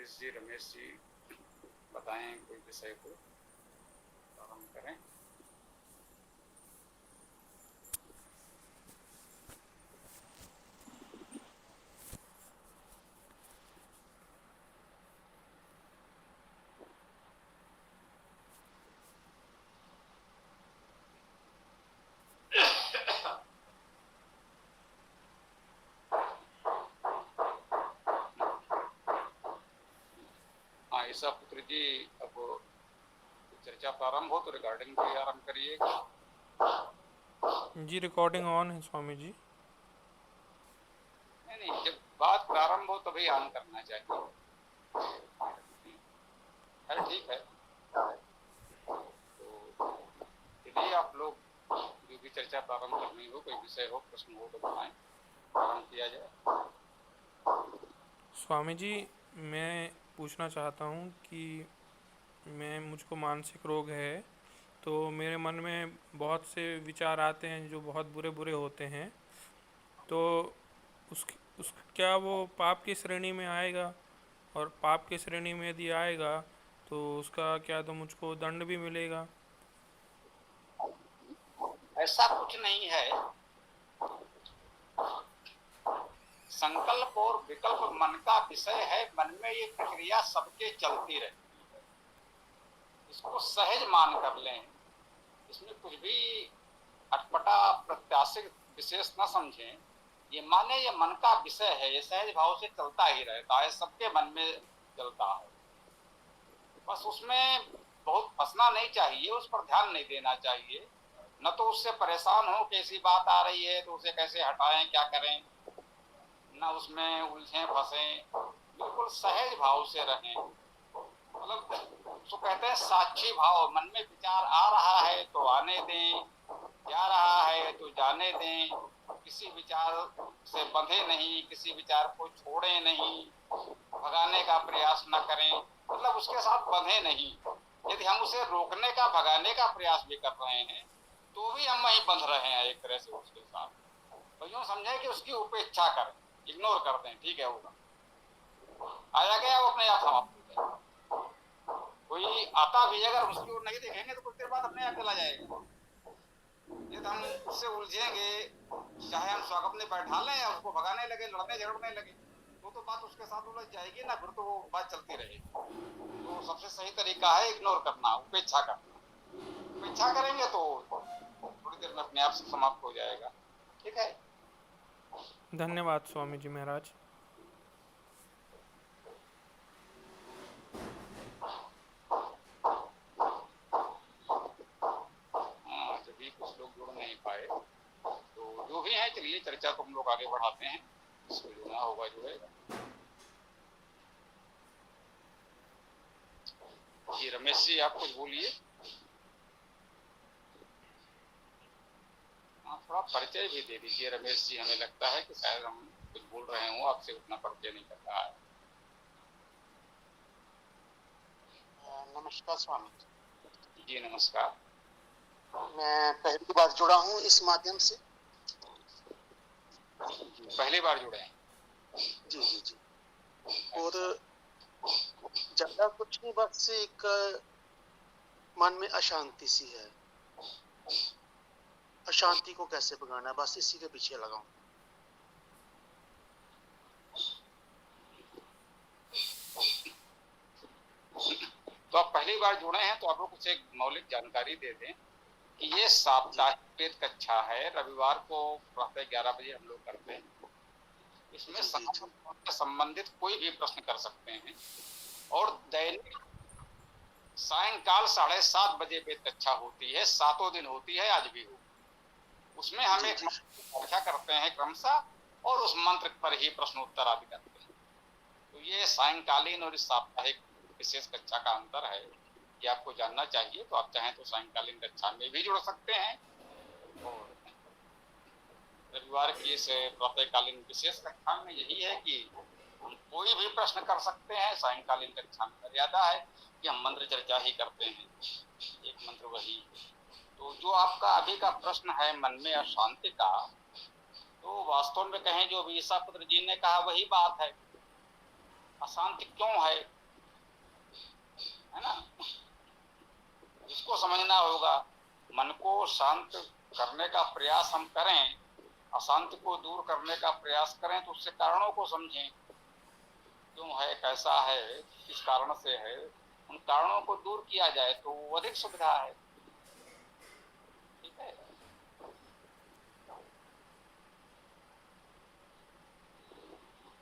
नरेश जी, रमेश जी बताएं कोई विषय को प्रारंभ करें। हाँ ईसा पुत्र जी, अब चर्चा प्रारंभ हो तो रिकॉर्डिंग भी आरंभ करिएगा। जी रिकॉर्डिंग ऑन है स्वामी जी। नहीं, जब बात प्रारंभ हो तभी ऑन करना चाहिए। है ठीक है। तो यदि आप लोग जो भी चर्चा प्रारंभ करनी हो, कोई विषय हो, प्रश्न हो तो बताएं, प्रारंभ किया जाए। स्वामी जी, मैं पूछना चाहता हूँ कि मुझको मानसिक रोग है, तो मेरे मन में बहुत से विचार आते हैं जो बहुत बुरे बुरे होते हैं। तो उस क्या वो पाप की श्रेणी में आएगा? और पाप की श्रेणी में यदि आएगा तो उसका क्या तो मुझको दंड भी मिलेगा? ऐसा कुछ नहीं है। संकल्प और विकल्प मन का विषय है। मन में ये प्रक्रिया सबके चलती रहती है, इसको सहज मान कर लें। इसमें कुछ भी अटपटा प्रत्याशित विशेष न समझें। ये माने ये मन का विषय है, ये सहज भाव से चलता ही रहता है, सबके मन में चलता है। बस उसमें बहुत फंसना नहीं चाहिए, उस पर ध्यान नहीं देना चाहिए। न तो उससे परेशान हो कि ऐसी बात आ रही है तो उसे कैसे हटाएं, क्या करें, न उसमें उलझे फंसे। बिल्कुल सहज भाव से रहें। मतलब उसको कहते हैं साक्षी भाव। मन में विचार आ रहा है तो आने दें, जा रहा है तो जाने दें। किसी विचार से बंधे नहीं, किसी विचार को छोड़े नहीं, भगाने का प्रयास न करें। मतलब उसके साथ बंधे नहीं। यदि हम उसे रोकने का, भगाने का प्रयास भी कर रहे हैं तो भी हम वहीं बंध रहे हैं एक तरह से उसके साथ। तो यूं समझे कि उसकी उपेक्षा करें, इग्नोर कर दें, ठीक है, होगा आया गया वो अपने आप समाप्त हो जाएगा। कोई आता भी अगर उसकी ओर नहीं देखेंगे तो कुछ देर बाद अपने आप चला जाएगा। यदि हम उससे उलझेंगे, चाहे हम स्वागत में बैठा लें या उसको भगाने लगे, लड़ने झगड़ने लगे, तो बात उसके साथ उलझ जाएगी ना, फिर तो वो बात चलती रहेगी। तो सबसे सही तरीका है इग्नोर करना, उपेक्षा करना। उपेक्षा करेंगे तो थोड़ी देर में अपने आप से समाप्त हो जाएगा। ठीक है। धन्यवाद स्वामी जी महाराज। जब भी कुछ लोग जुड़ नहीं पाए तो जो भी है, चलिए चर्चा को हम लोग आगे बढ़ाते हैं। इसको जुड़ना होगा, जुड़ेगा। जी रमेश जी, आप कुछ बोलिए। हाँ, थोड़ा परिचय भी दे दीजिए रमेश जी। हमें लगता है कि शायद हम कुछ बोल रहे हो, आपसे उतना परिचय नहीं कर रहा है। नमस्कार स्वामी जी नमस्कार। मैं पहली बार जुड़ा हूँ इस माध्यम से। पहली बार जुड़े हैं? जी जी जी। और ज्यादा कुछ नहीं, बस एक मन में अशांति सी है। अशांति को कैसे भगाना, बस इसी के पीछे लगा हूँ। तो आप पहली बार जुड़े हैं तो आप लोग कुछ एक मौलिक जानकारी दे दें कि ये साप्ताहिक वेद कक्षा है। रविवार को प्रातः 11 बजे हम लोग करते हैं। इसमें से संबंधित कोई भी प्रश्न कर सकते हैं। और दैनिक सायंकाल 7:30 बजे वेद कक्षा होती है, 7 दिन होती है, आज भी हो। उसमें हम एक व्याख्या करते हैं क्रमशः, और उस मंत्र पर ही प्रश्नोत्तर आदि करते हैं। तो ये सायंकालीन और इस साप्ताहिक विशेष कक्षा का अंतर है, ये आपको जानना चाहिए। तो आप चाहें तो सायंकालीन कक्षा में भी जुड़ सकते हैं, और रविवार की इस प्रातःकालीन विशेष कक्षा में यही है कि हम कोई भी प्रश्न कर सकते हैं। सायंकालीन कक्षा में मर्यादा है कि हम मंत्र चर्चा ही करते हैं, एक मंत्र वही। तो जो आपका अभी का प्रश्न है मन में अशांति का, तो वास्तव में कहें जो ईसा पुत्र जी ने कहा वही बात है। अशांति क्यों है? है ना। इसको समझना होगा, मन को शांत करने का प्रयास हम करें, अशांति को दूर करने का प्रयास करें, तो उससे कारणों को समझें, क्यों है, कैसा है, किस कारण से है, उन कारणों को दूर किया जाए तो वो अधिक सुविधा है। ठीक है।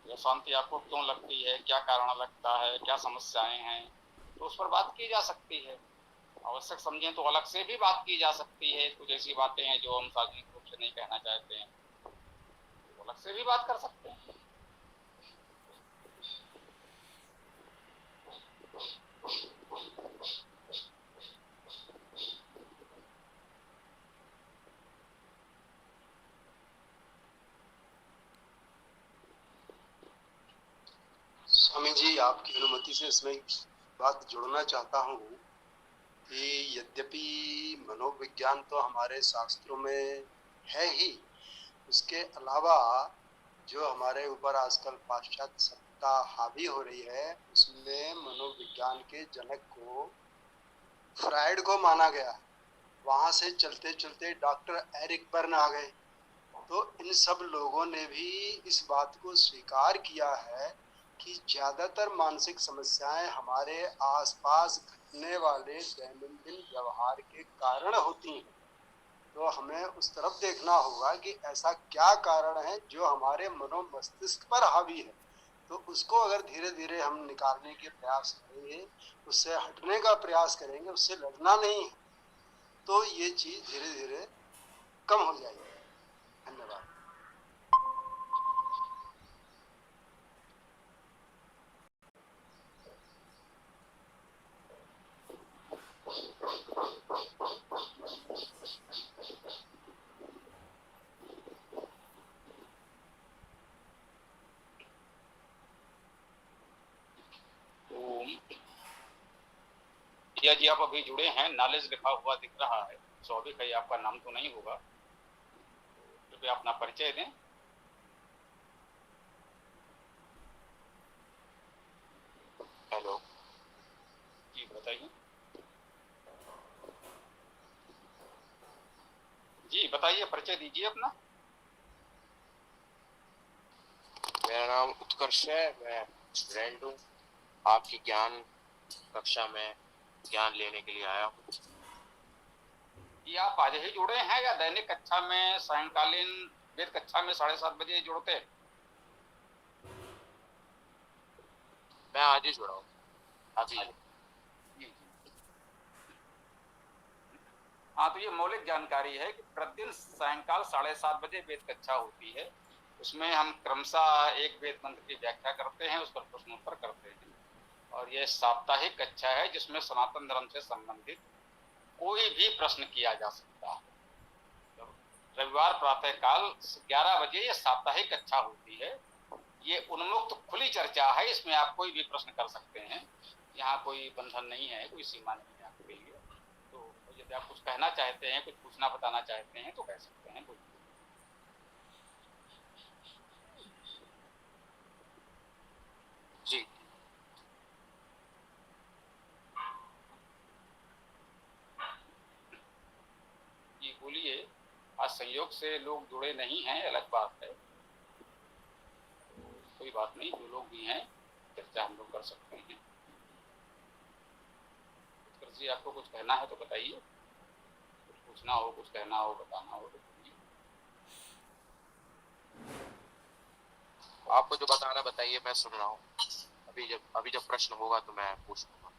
अशांति आपको क्यों लगती है, क्या कारण लगता है, क्या समस्याएं हैं, तो उस पर बात की जा सकती है। आवश्यक समझें तो अलग से भी बात की जा सकती है। कुछ ऐसी बातें हैं जो हम सार्वजनिक रूप से नहीं कहना चाहते हैं, तो अलग से भी बात कर सकते हैं। स्वामी जी, आपकी अनुमति से इसमें एक बात जोड़ना चाहता हूँ कि यद्यपि मनोविज्ञान तो हमारे शास्त्रों में है ही, उसके अलावा जो हमारे ऊपर आजकल पाश्चात्य सत्ता हावी हो रही है, उसमें मनोविज्ञान के जनक को फ्राइड को माना गया। वहां से चलते चलते डॉक्टर एरिक बर्न आ गए। तो इन सब लोगों ने भी इस बात को स्वीकार किया है कि ज्यादातर मानसिक समस्याएं हमारे आसपास घटने वाले दैनंदिन व्यवहार के कारण होती हैं। तो हमें उस तरफ देखना होगा कि ऐसा क्या कारण है जो हमारे मनोमस्तिष्क पर हावी है। तो उसको अगर धीरे धीरे हम निकालने के प्रयास करेंगे, उससे हटने का प्रयास करेंगे, उससे लड़ना नहीं है, तो ये चीज धीरे धीरे कम हो जाएगी। धन्यवाद। या जी आप अभी जुड़े हैं, नॉलेज लिखा हुआ दिख रहा है, स्वाभाविक है, आपका नाम तो नहीं होगा, कृपया अपना परिचय दें। हेलो जी बताइए। जी बताइए, परिचय दीजिए अपना। मेरा नाम उत्कर्ष है, मैं स्टूडेंट हूँ। आपकी ज्ञान कक्षा में ज्ञान लेने के लिए आया हूँ। जी आप आज ही जुड़े हैं या दैनिक कक्षा में, सायंकालीन वेद कक्षा में 7:30 बजे जुड़ते हैं? मैं आज ही जुड़ा हूँ, अभी। जी। हाँ, तो ये मौलिक जानकारी है कि प्रतिदिन सायंकाल 7:30 बजे वेद कक्षा होती है। उसमें हम क्रमशः एक वेद मंत्र की व्याख्या करते हैं, उस पर प्रश्नोत्तर करते हैं, और यह साप्ताहिक कक्षा है जिसमें सनातन धर्म से संबंधित कोई भी प्रश्न किया जा सकता है। रविवार प्रातःकाल 11 बजे ये साप्ताहिक कक्षा होती है। ये उन्मुक्त खुली चर्चा है, इसमें आप कोई भी प्रश्न कर सकते हैं। यहाँ कोई बंधन नहीं है, कोई सीमा नहीं है आपके लिए। तो यदि आप कुछ कहना चाहते हैं, कुछ पूछना बताना चाहते हैं तो कह सकते हैं। जी जी बोलिए। आज संयोग से लोग जुड़े नहीं हैं, अलग बात है, कोई बात नहीं। जो लोग भी हैं चर्चा हम लोग कर सकते हैं। उत्कर्ष जी आपको कुछ कहना है तो बताइए, कुछ पूछना हो, कुछ कहना हो, बताना हो तो। आपको जो बताना बताइए, मैं सुन रहा हूँ। अभी जब प्रश्न होगा तो मैं पूछूंगा।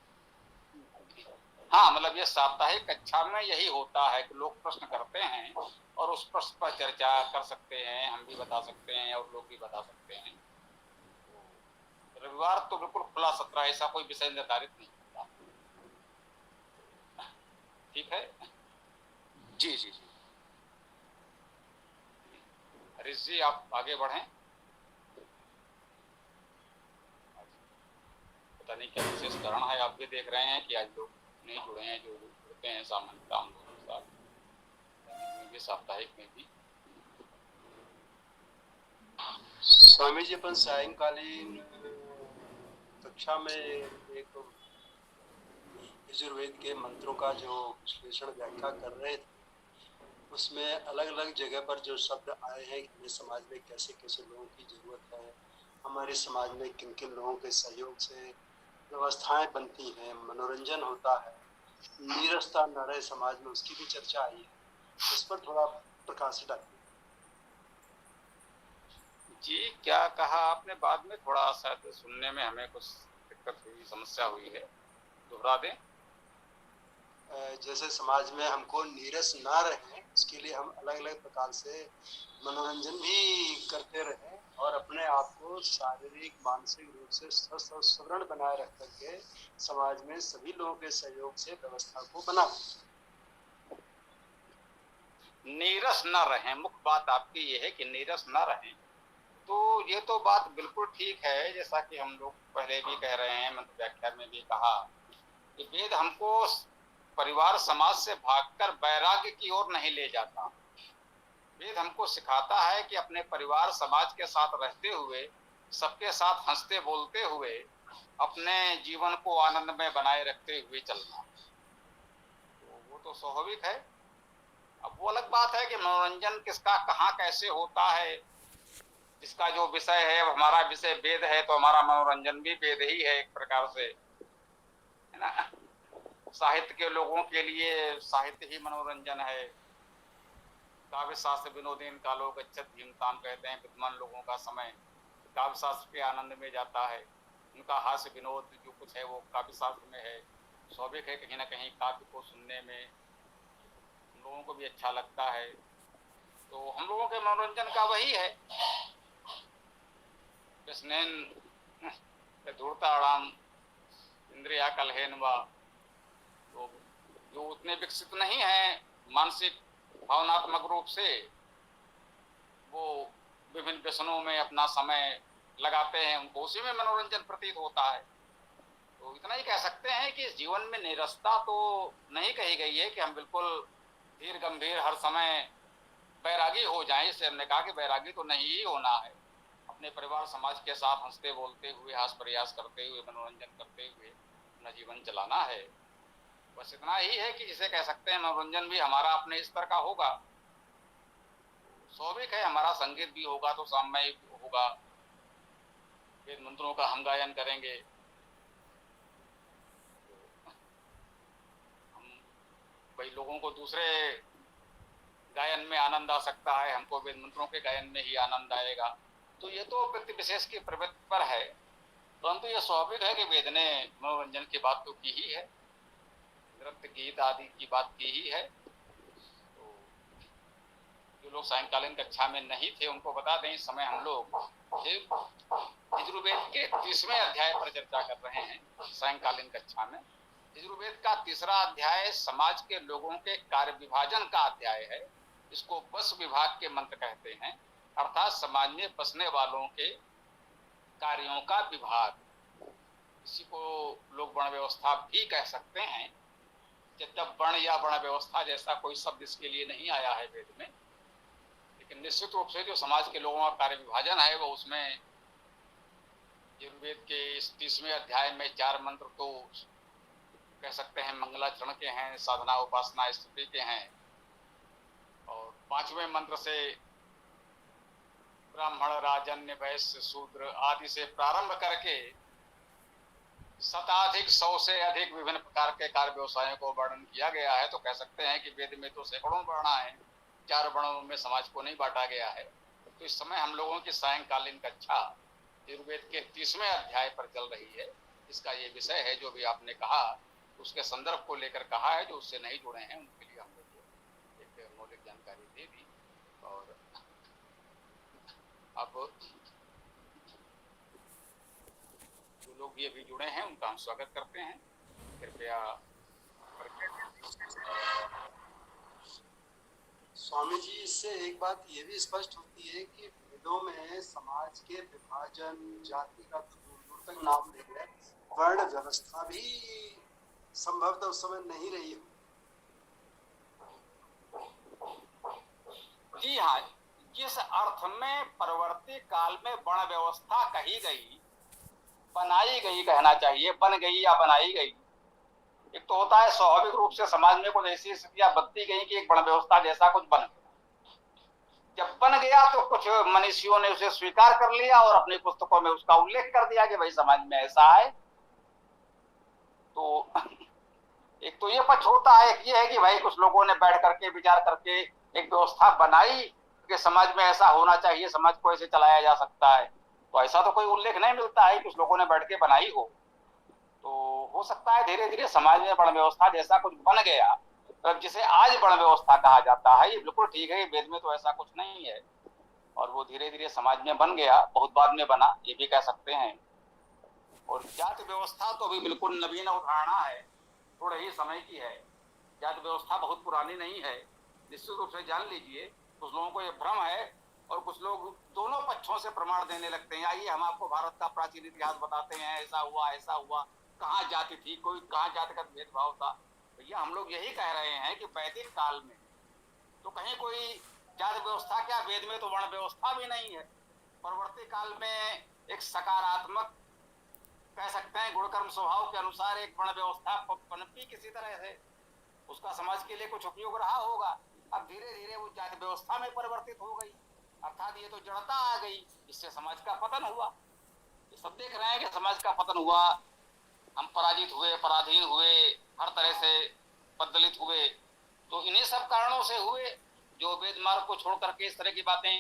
हाँ, मतलब ये साप्ताहिक कक्षा में यही होता है कि लोग प्रश्न करते हैं और उस प्रश्न पर चर्चा कर सकते हैं, हम भी बता सकते हैं और लोग भी बता सकते हैं। रविवार तो बिल्कुल खुला सत्र है, ऐसा कोई विषय निर्धारित नहीं होता। ठीक है। जी जी जी। हरीश जी आप आगे बढ़ें। पता नहीं क्या विशेष कारण है, आप भी देख रहे हैं कि आज लोग नहीं जुड़े हैं, जो जुड़ते हैं सामान्यतः हम लोगों के साथ भी, साप्ताहिक में भी। स्वामी जी, अपन सायंकालीन कक्षा में एक यजुर्वेद के मंत्रों का जो विश्लेषण व्याख्या कर रहे थे, उसमें अलग अलग जगह पर जो शब्द आए हैं कि हमें समाज में कैसे कैसे लोगों की ज़रूरत है, हमारे समाज में किन किन लोगों के सहयोग से व्यवस्थाएं बनती हैं, मनोरंजन होता है, नीरसता न रहे समाज में, उसकी भी चर्चा आई है। इस पर थोड़ा प्रकाश डालिए। जी, क्या कहा आपने? बाद में थोड़ा शायद सुनने में हमें कुछ दिक्कत हुई, समस्या हुई है, दोहरा दें। जैसे समाज में हमको नीरस ना रहे, इसके लिए हम अलग अलग प्रकार से मनोरंजन भी करते रहें और अपने आप को शारीरिक मानसिक रूप से स्वस्थ और सुदृढ़ बनाए रख करके समाज में सभी लोगों के सहयोग से व्यवस्था को बनाएं। नीरस न रहें, मुख्य बात आपकी ये है कि नीरस न रहें। तो ये तो बात बिल्कुल ठीक है, जैसा कि हम लोग पहले भी कह रहे हैं, मंत्र व्याख्या में भी कहा कि वेद हमको परिवार समाज से भागकर वैराग्य की ओर नहीं ले जाता। वेद हमको सिखाता है कि अपने परिवार समाज के साथ रहते हुए, सबके साथ हंसते बोलते हुए, अपने जीवन को आनंद में बनाए रखते हुए चलना। तो वो तो स्वाभाविक है। अब वो अलग बात है कि मनोरंजन किसका कहाँ कैसे होता है, जिसका जो विषय है, हमारा विषय वेद है तो हमारा मनोरंजन भी वेद ही है एक प्रकार से, है ना। साहित्य के लोगों के लिए साहित्य ही मनोरंजन है। काव्य शास्त्र विनोदीन कालो गच्छत धीमताम कहते हैं, विद्वान लोगों का समय काव्य शास्त्र के आनंद में जाता है। उनका हास्य विनोद जो कुछ है वो काव्य शास्त्र में है। स्वाभाविक है कहीं ना कहीं काव्य को सुनने में हम लोगों को भी अच्छा लगता है। तो हम लोगों के मनोरंजन का वही है। धूर्ताड़ाम इंद्रिया कलहेन व, तो जो उतने विकसित नहीं है मानसिक भावनात्मक रूप से, वो विभिन्न व्यसनों में अपना समय लगाते हैं, उनको उसी में मनोरंजन प्रतीत होता है। तो इतना ही कह सकते हैं कि जीवन में निरस्ता तो नहीं कही गई है कि हम बिल्कुल धीर गंभीर हर समय बैरागी हो जाएं। इससे हमने कहा कि बैरागी तो नहीं ही होना है। अपने परिवार समाज के साथ हंसते बोलते हुए, हास प्रयास करते हुए, मनोरंजन करते हुए अपना जीवन चलाना है। बस इतना ही है कि जिसे कह सकते हैं मनोरंजन भी हमारा अपने स्तर का होगा। स्वाभाविक है हमारा संगीत भी होगा तो सामयिक होगा, वेद मंत्रों का हम गायन करेंगे, हम भाई लोगों को दूसरे गायन में आनंद आ सकता है, हमको वेद मंत्रों के गायन में ही आनंद आएगा। तो ये तो व्यक्ति विशेष की प्रवृत्ति पर है, परंतु यह स्वाभाविक है कि वेद ने मनोरंजन की बात तो की ही है, नृत्य गीत आदि की बात की ही है। तो जो लोग सायंकालीन कक्षा में नहीं थे उनको बता दें, इस समय हम लोग यजुर्वेद के 30वें अध्याय पर चर्चा कर रहे हैं सायंकालीन कक्षा में। यजुर्वेद का 3रा अध्याय समाज के लोगों के कार्य विभाजन का अध्याय है। इसको बस विभाग के मंत्र कहते हैं, अर्थात समाज में बसने वालों के कार्यों का विभाग। इसी को लोग वर्ण व्यवस्था भी कह सकते हैं। जब वर्ण या वर्ण व्यवस्था जैसा कोई शब्द इसके लिए नहीं आया है वेद में, लेकिन निश्चित रूप से जो समाज के लोगों का कार्य विभाजन है वो उसमें यजुर्वेद के इस 30वें अध्याय में 4 मंत्र तो कह सकते हैं मंगलाचरण के हैं, साधना उपासना स्तुति के हैं, और 5वें मंत्र से ब्राह्मण राजन्य वैश्य शूद्र आदि से प्रारंभ करके शताधिक 100 से अधिक विभिन्न प्रकार के कार्य व्यवसायों को वर्णन किया गया है। तो कह सकते हैं कि वेद में तो सैकड़ों वर्ण हैं, 4 वर्णों में समाज को नहीं बांटा गया है। तो इस समय हम लोगों की सायंकालीन कक्षा यजुर्वेद के 30वें अध्याय पर चल रही है। इसका ये विषय है जो भी आपने कहा, उसके संदर्भ को लेकर कहा है। जो उससे नहीं जुड़े हैं उनके लिए हम लोग एक मौलिक जानकारी दे दी। और अब जो लोग भी अभी जुड़े हैं उनका हम स्वागत करते हैं। कृपया स्वामी जी, इससे एक बात ये भी स्पष्ट होती है कि वेदों में समाज के विभाजन, जाति का तो दूर दूर तक नाम नहीं है, वर्ण व्यवस्था भी संभवतः उस समय नहीं रही हो। जी हाँ, जिस अर्थ में परवर्ती काल में वर्ण व्यवस्था कही गई, बनाई गई कहना चाहिए, बन गई या बनाई गई, एक तो होता है स्वाभाविक रूप से समाज में कुछ ऐसी स्थितियां बनती गई कि एक वर्ण व्यवस्था जैसा कुछ बन गया। जब बन गया तो कुछ मनीषियों ने उसे स्वीकार कर लिया और अपनी पुस्तकों में उसका उल्लेख कर दिया कि भाई समाज में ऐसा है। तो एक तो ये पक्ष होता है, एक ये है कि भाई कुछ लोगों ने बैठ करके विचार करके एक व्यवस्था बनाई कि समाज में ऐसा होना चाहिए, समाज को ऐसे चलाया जा सकता है। तो ऐसा तो कोई उल्लेख नहीं मिलता है कुछ लोगों ने बैठ के बनाई हो। तो हो सकता है धीरे धीरे समाज में वर्ण व्यवस्था जैसा कुछ बन गया, तो जिसे आज वर्ण व्यवस्था कहा जाता है। ये बिल्कुल ठीक है, वेद में तो ऐसा कुछ नहीं है और वो धीरे धीरे समाज में बन गया, बहुत बाद में बना, ये भी कह सकते हैं। और जाति व्यवस्था तो अभी बिल्कुल नवीन अवधारणा है, थोड़े ही समय की है। जाति व्यवस्था बहुत पुरानी नहीं है, निश्चित रूप से जान लीजिए। कुछ लोगों को ये भ्रम है और कुछ लोग दोनों पक्षों से प्रमाण देने लगते हैं। आइए हम आपको भारत का प्राचीन इतिहास बताते हैं, ऐसा हुआ, कहाँ जाति थी, कोई कहाँ जातिगत भेदभाव था। भैया हम लोग यही कह रहे हैं कि वैदिक काल में तो कहीं कोई जाति व्यवस्था, क्या वेद में तो वर्ण व्यवस्था भी नहीं है। परवर्ती काल में एक सकारात्मक कह सकते हैं गुणकर्म स्वभाव के अनुसार एक वर्ण व्यवस्था पनपी किसी तरह से, उसका समाज के लिए कुछ उपयोग रहा होगा। अब धीरे धीरे वो जाति व्यवस्था में परिवर्तित हो गई, अर्थात ये तो जड़ता आ गई, इससे समाज का पतन हुआ। ये सब देख रहे हैं कि समाज का पतन हुआ, हम पराजित हुए, पराधीन हुए, हर तरह से बदलित हुए। तो इन्हीं सब कारणों से हुए जो वेद मार्ग को छोड़ करके इस तरह की बातें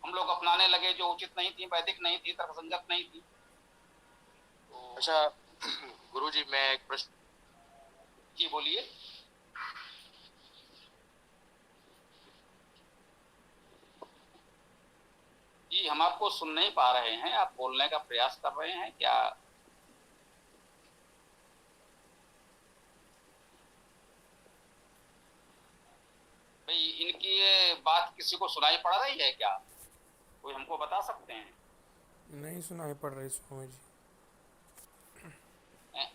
हम लोग अपनाने लगे जो उचित नहीं थी, वैदिक नहीं थी, तर्कसंगत नहीं थी। तो अच्छा गुरुजी, मैं एक प्रश्न। जी बोलिए। जी हम आपको सुन नहीं पा रहे हैं, आप बोलने का प्रयास कर रहे हैं क्या? भाई इनकी ये बात किसी को सुनाई पड़ रही है क्या? कोई हमको बता सकते हैं? नहीं सुनाई पड़ रही स्वामी जी।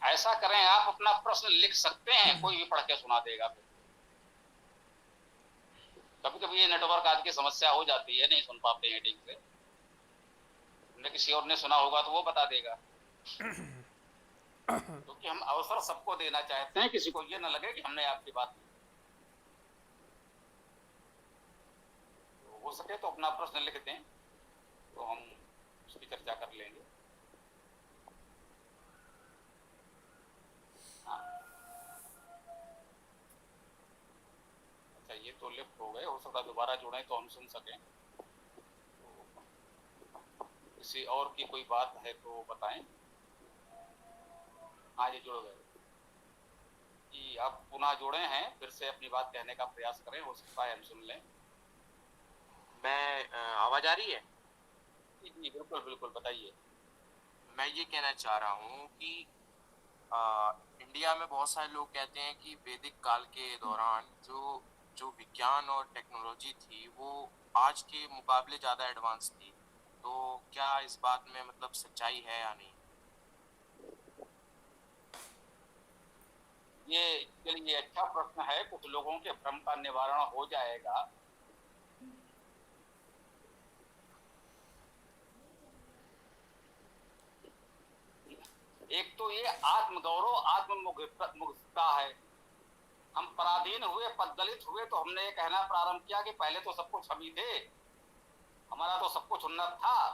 ऐसा करें, आप अपना प्रश्न लिख सकते हैं, कोई भी पढ़ के सुना देगा। कभी कभी ये नेटवर्क आदि की समस्या हो जाती है, नहीं सुन पाते हैं ठीक से। हमने किसी और ने सुना होगा तो वो बता देगा। क्योंकि हम अवसर सबको देना चाहते हैं, किसी को ये ना लगे कि हमने आपकी बात तो हो सके तो अपना प्रश्न लिख दें तो हम उसकी चर्चा कर लेंगे। हाँ अच्छा, ये तो लिफ्ट हो गए, हो सकता दोबारा जुड़े तो हम सुन सकें। तो किसी और की कोई बात है तो बताएं। हाँ जी जुड़ गए जी, आप पुनः जुड़े हैं, फिर से अपनी बात कहने का प्रयास करें, हो सकता है हम सुन लें। मैं आवाज आ रही है? जी बिल्कुल बिल्कुल, बताइए। मैं ये कहना चाह रहा हूँ कि इंडिया में बहुत सारे लोग कहते हैं कि वैदिक काल के दौरान जो विज्ञान और टेक्नोलॉजी थी वो आज के मुकाबले ज़्यादा एडवांस थी। तो क्या इस बात में मतलब सच्चाई है या नहीं? ये चलिए अच्छा प्रश्न है, कुछ लोगों के भ्रम का निवारण हो जाएगा। एक तो ये आत्मगौरव, आत्ममुग्धता है। हम पराधीन हुए, पददलित हुए तो हमने ये कहना प्रारंभ किया कि पहले तो सब कुछ हम ही थे, हमारा तो सब कुछ उन्नत था।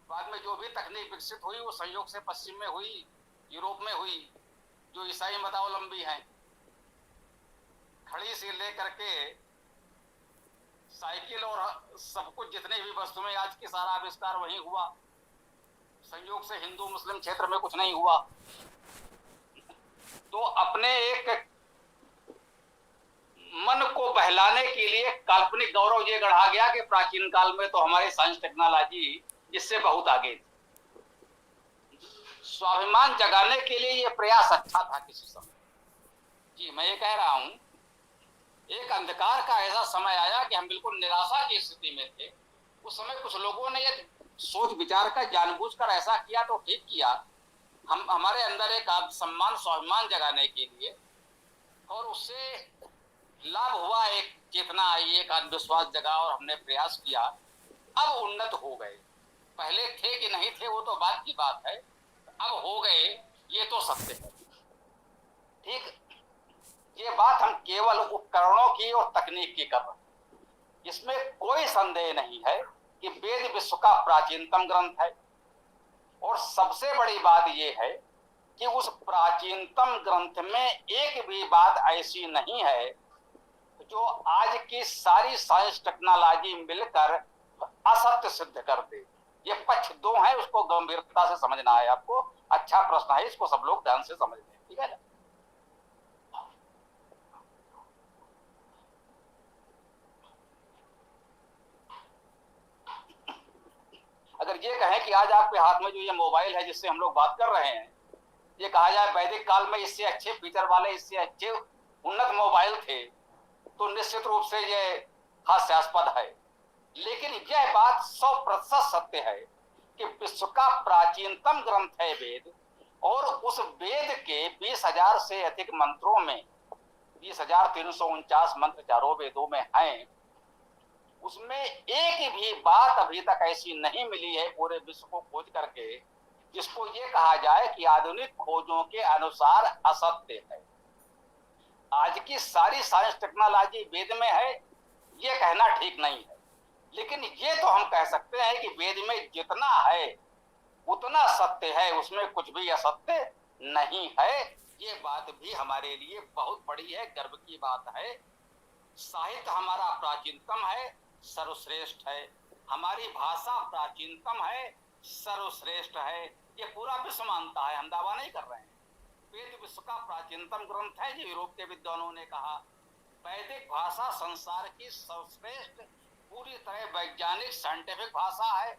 बाद में जो भी तकनीक विकसित हुई वो संयोग से पश्चिम में हुई, यूरोप में हुई, जो ईसाई मतावलंबी हैं। घड़ी से लेकर के साइकिल और सब कुछ जितने भी वस्तुएं आज की सारा आविष्कार वहीं हुआ। संयोग से हिंदू मुस्लिम क्षेत्र में कुछ नहीं हुआ। तो अपने एक मन को बहलाने के लिए काल्पनिक गौरव ये गढ़ा गया कि प्राचीन काल में तो हमारी साइंस टेक्नोलॉजी इससे बहुत आगे थी। स्वाभिमान जगाने के लिए ये प्रयास अच्छा था किसी समय। जी मैं ये कह रहा हूं, एक अंधकार का ऐसा समय आया कि हम बिल्कुल निराशा की स्थिति में थे। उस समय कुछ लोगों ने ये सोच विचार कर जानबूझकर ऐसा किया तो ठीक किया, हम हमारे अंदर एक आत्मसम्मान स्वाभिमान जगाने के लिए, और उससे लाभ हुआ, एक चेतना आई, एक आत्मविश्वास जगा और हमने प्रयास किया। अब उन्नत हो गए, पहले थे कि नहीं थे वो तो बात की बात है, अब हो गए ये तो सत्य है। केवल उपकरणों की और तकनीक की कर रहे हैं। इसमें कोई संदेह नहीं है कि वेद विश्व का प्राचीनतम ग्रंथ है। और सबसे बड़ी बात यह है कि उस प्राचीनतम ग्रंथ में एक भी बात ऐसी नहीं है जो आज की सारी साइंस टेक्नोलॉजी मिलकर असत्य सिद्ध कर दे। ये पक्ष दो है, उसको गंभीरता से समझना है आपको। अच्छा प्रश्न है, इसको सब लोग ध्यान से समझ लें, ठीक है ना। अगर ये कहें कि आज आपके हाथ में जो ये मोबाइल है जिससे हम लोग बात कर रहे हैं, ये कहा जाए वैदिक काल में इससे अच्छे फीचर वाले, इससे अच्छे उन्नत मोबाइल थे, तो निश्चित रूप से ये हास्यास्पद है। लेकिन यह बात 100% सत्य है कि विश्व का प्राचीनतम ग्रंथ है वेद, और उस वेद के 20,000 से अधिक मंत्रों में 20,349 मंत्र चारों वेदों में हैं, उसमें एक भी बात अभी तक ऐसी नहीं मिली है पूरे विश्व को खोज करके जिसको ये कहा जाए कि आधुनिक खोजों के अनुसार असत्य है। आज की सारी साइंस टेक्नोलॉजी वेद में है, ये कहना ठीक नहीं है। लेकिन ये तो हम कह सकते हैं कि वेद में जितना है उतना सत्य है, उसमें कुछ भी असत्य नहीं है। ये बात भी हमारे लिए बहुत बड़ी है, गर्व की बात है। साहित्य हमारा प्राचीनतम है, सर्वश्रेष्ठ है। हमारी भाषा प्राचीनतम है, सर्वश्रेष्ठ है। ये पूरा विश्व मानता है, हम दावा नहीं कर रहे हैं। वेद विश्व का प्राचीनतम ग्रंथ है। जो यूरोप के विद्वानों ने कहा वैदिक भाषा संसार की सर्वश्रेष्ठ, पूरी तरह वैज्ञानिक साइंटिफिक भाषा है।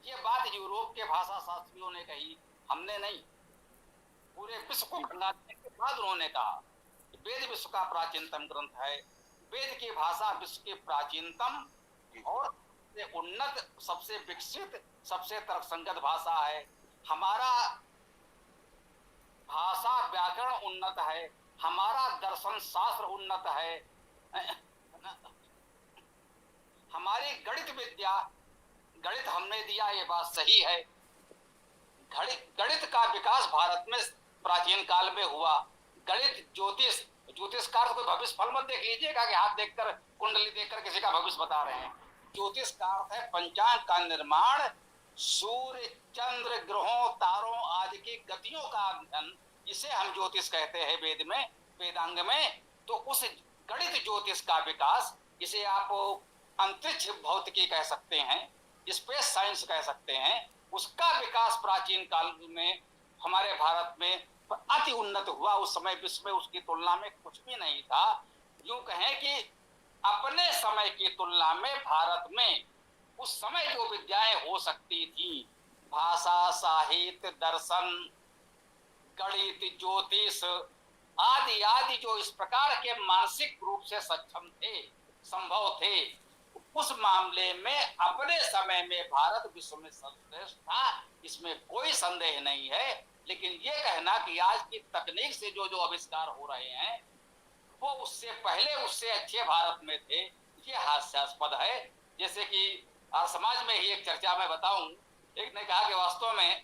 ये बात यूरोप के भाषा शास्त्रियों ने कही, हमने नहीं। पूरे विश्व को खंगालने के बाद उन्होंने कहा वेद विश्व का प्राचीनतम ग्रंथ है। वेद की भाषा विश्व की प्राचीनतम और सबसे उन्नत, सबसे विकसित, सबसे तर्कसंगत भाषा है। हमारा भाषा व्याकरण उन्नत है, हमारा दर्शन शास्त्र उन्नत है, हमारी गणित विद्या, गणित हमने दिया, ये बात सही है। गणित का विकास भारत में प्राचीन काल में हुआ। गणित, ज्योतिष का कोई भविष्य फल मत देख लीजिएगा कि हाथ देखकर, कुंडली देखकर किसी का भविष्य बता रहे हैं। ज्योतिष का अर्थ है पंचांग का निर्माण, सूर्य चंद्र ग्रहों तारों आदि की गतियों का अध्ययन, इसे हम ज्योतिष कहते हैं वेद में, वेदांग में। तो उस गणित ज्योतिष का विकास, इसे आप अंतरिक्ष भौतिकी कह सकते हैं, स्पेस साइंस कह सकते हैं, उसका विकास प्राचीन काल में हमारे भारत में अति उन्नत हुआ। उस समय विश्व में उसकी तुलना में कुछ भी नहीं था। यूं कहें कि अपने समय की तुलना में भारत में उस समय जो विद्याएं हो सकती थी, भाषा, साहित्य, दर्शन, गणित, ज्योतिष आदि आदि, जो इस प्रकार के मानसिक रूप से सक्षम थे, संभव थे, उस मामले में अपने समय में भारत विश्व में सर्वश्रेष्ठ था, इसमें कोई संदेह नहीं है। लेकिन ये कहना कि आज की तकनीक से जो जो आविष्कार हो रहे हैं वो उससे पहले उससे अच्छे भारत में थे, ये हास्यास्पद है। जैसे कि आज समाज में ही एक चर्चा में बताऊं, एक ने कहा कि वास्तव में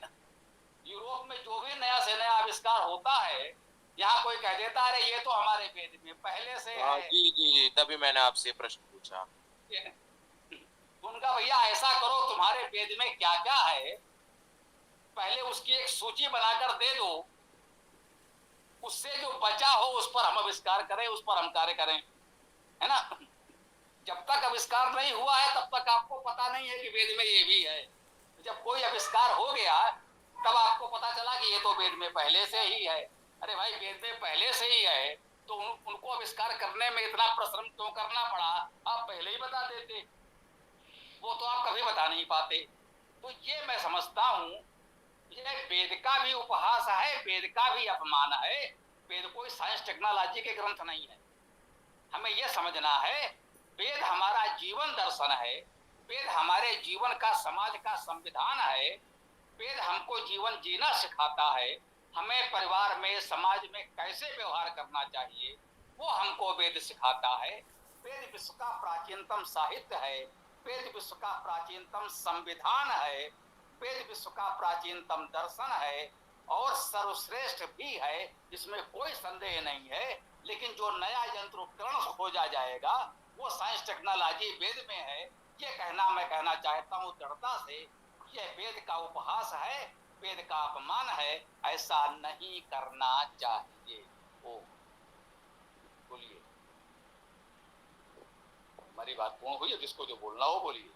यूरोप में जो भी नया से नया आविष्कार होता है, यहाँ कोई कह देता है ये तो हमारे वेद में पहले से है। जी जी जी, तभी मैंने आपसे प्रश्न पूछा। उनका भैया ऐसा करो, तुम्हारे वेद में क्या क्या है पहले उसकी एक सूची बनाकर दे दो, उससे जो बचा हो उस पर हम आविष्कार करें, उस पर हम कार्य करें, है ना। जब तक आविष्कार नहीं हुआ है तब तक आपको पता नहीं है कि वेद में ये भी है। जब कोई आविष्कार हो गया तब आपको पता चला कि ये तो वेद में पहले से ही है। अरे भाई, वेद में पहले से ही है तो उनको आविष्कार करने में इतना परिश्रम क्यों करना पड़ा? आप पहले ही बता देते, वो तो आप कभी बता नहीं पाते। तो ये मैं समझता हूँ ये वेद का भी उपहास है, वेद का भी अपमान है। वेद कोई साइंस टेक्नोलॉजी के ग्रंथ नहीं है। हमें यह समझना है वेद हमारा जीवन दर्शन है, वेद हमारे जीवन का, समाज का संविधान है। वेद हमको जीवन जीना सिखाता है, हमें परिवार में, समाज में कैसे व्यवहार करना चाहिए वो हमको वेद सिखाता है। वेद विश्व का प्राचीनतम साहित्य है, वेद विश्व का प्राचीनतम संविधान है, वेद विश्व का प्राचीनतम दर्शन है। और सर्वश्रेष्ठ भी है, इसमें कोई संदेह नहीं है। लेकिन जो नया यंत्र उपकरण खोजा जाएगा वो साइंस टेक्नोलॉजी वेद में है। ये कहना मैं कहना चाहता हूँ दृढ़ता से, यह वेद का उपहास है, वेद का अपमान है, ऐसा नहीं करना चाहिए। ओ बोलिए, हमारी बात पूर्ण हुई है? जिसको जो बोलना हो बोलिए।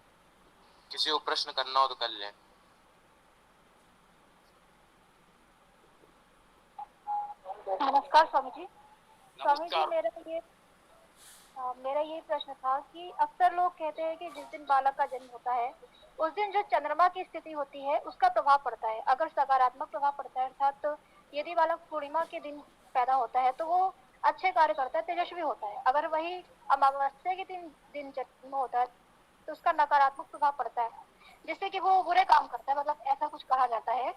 किसी को प्रश्न करना हो तो कर लें। नमस्कार स्वामी जी। स्वामी जी, नमस्कार। मेरा ये प्रश्न था कि अक्सर लोग कहते हैं कि जिस दिन बालक का जन्म होता है उस दिन जो चंद्रमा की स्थिति होती है उसका प्रभाव पड़ता है। अगर सकारात्मक प्रभाव पड़ता है, अर्थात तो यदि बालक पूर्णिमा के दिन पैदा होता है तो वो अच्छे कार्य करता है, तेजस्वी होता है। अगर वही अमावस्या के दिन जन्म होता है तो उसका नकारात्मक प्रभाव पड़ता है, जिससे कि वो बुरे काम करता है, मतलब ऐसा कुछ कहा जाता है।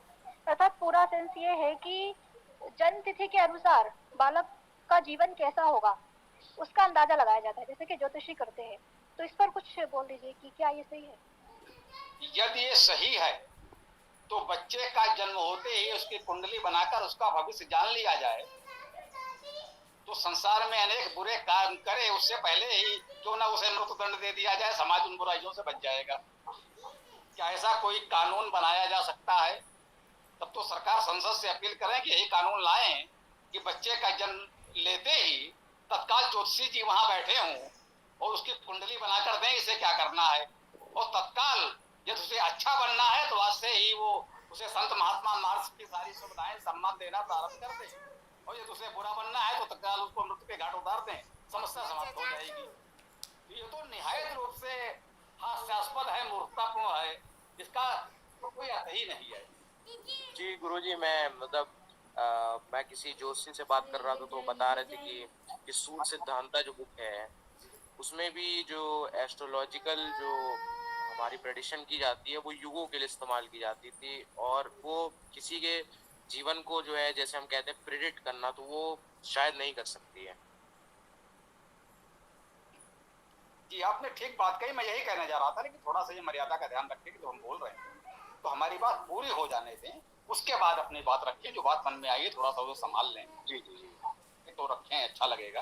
अर्थात पूरा सेंस ये है कि जन्म तिथि के अनुसार बालक का जीवन कैसा होगा उसका अंदाजा लगाया जाता है, जैसे कि ज्योतिषी करते हैं। तो इस पर कुछ बोल दीजिए कि क्या ये सही है? यदि ये सही है तो बच्चे का जन्म होते ही उसकी कुंडली बनाकर उसका भविष्य जान लिया जाए तो संसार में अनेक बुरे काम करे उससे पहले ही क्यों ना उसे मृत्युदंड दे दिया जाए, समाज उन बुराइयों से बच जाएगा। क्या ऐसा कोई कानून बनाया जा सकता है? तब तो सरकार संसद से अपील करें कि यही कानून लाएं कि बच्चे का जन्म लेते ही तत्काल ज्योतिषी जी वहां बैठे हों और उसकी कुंडली बनाकर दें इसे क्या करना है, और तत्काल यदि उसे अच्छा बनना है तो आज से ही वो उसे संत महात्मा मार्स की सारी सुविधाएं सम्मान देना प्रारंभ कर दें, और यदि उसे बुरा बनना है तो तत्काल उसको मृत्यु के घाट उतार दें, समस्या समाप्त हो जाएगी। ये तो निहायत रूप से हास्यास्पद है, मूर्खतापूर्ण है, इसका कोई अर्थ ही नहीं है। जी गुरुजी, मैं किसी जोशी से बात कर रहा था तो बता रहे थे कि सूर्य सिद्धांता जो बुक है उसमें भी जो एस्ट्रोलॉजिकल जो हमारी प्रेडिक्शन की जाती है वो युगों के लिए इस्तेमाल की जाती थी, और वो किसी के जीवन को जो है जैसे हम कहते हैं प्रेडिक्ट करना, तो वो शायद नहीं कर सकती है। जी आपने ठीक बात कही, मैं यही कहने जा रहा था, लेकिन थोड़ा सा ये मर्यादा का ध्यान रखें कि जो हम बोल रहे हैं तो हमारी बात पूरी हो जाने दें, उसके बाद अपनी बात रखें। जो बात मन में आई है थोड़ा सा वो संभाल लें। जी जी जी तो रखें, अच्छा लगेगा।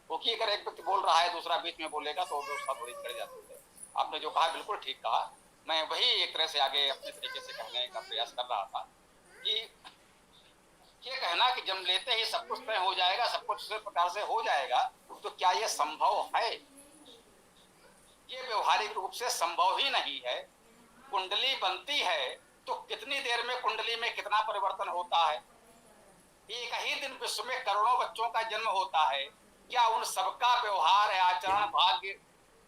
क्योंकि अगर एक व्यक्ति बोल रहा है दूसरा बीच में बोलेगा तो व्यवस्था थोड़ी बिगड़ जाती है। आपने जो कहा बिल्कुल ठीक कहा, मैं वही एक तरह से आगे अपने तरीके से कहने का प्रयास कर रहा था कि ये कहना कि जन्म लेते ही सब कुछ तय हो जाएगा, सब कुछ उसी प्रकार से हो जाएगा, तो क्या ये संभव है? ये व्यवहारिक रूप से संभव ही नहीं है। कुंडली बनती है तो कितनी देर में कुंडली में कितना परिवर्तन होता है। एक ही दिन विश्व में करोड़ों बच्चों का जन्म होता है, क्या उन सबका व्यवहार, आचरण, भाग्य,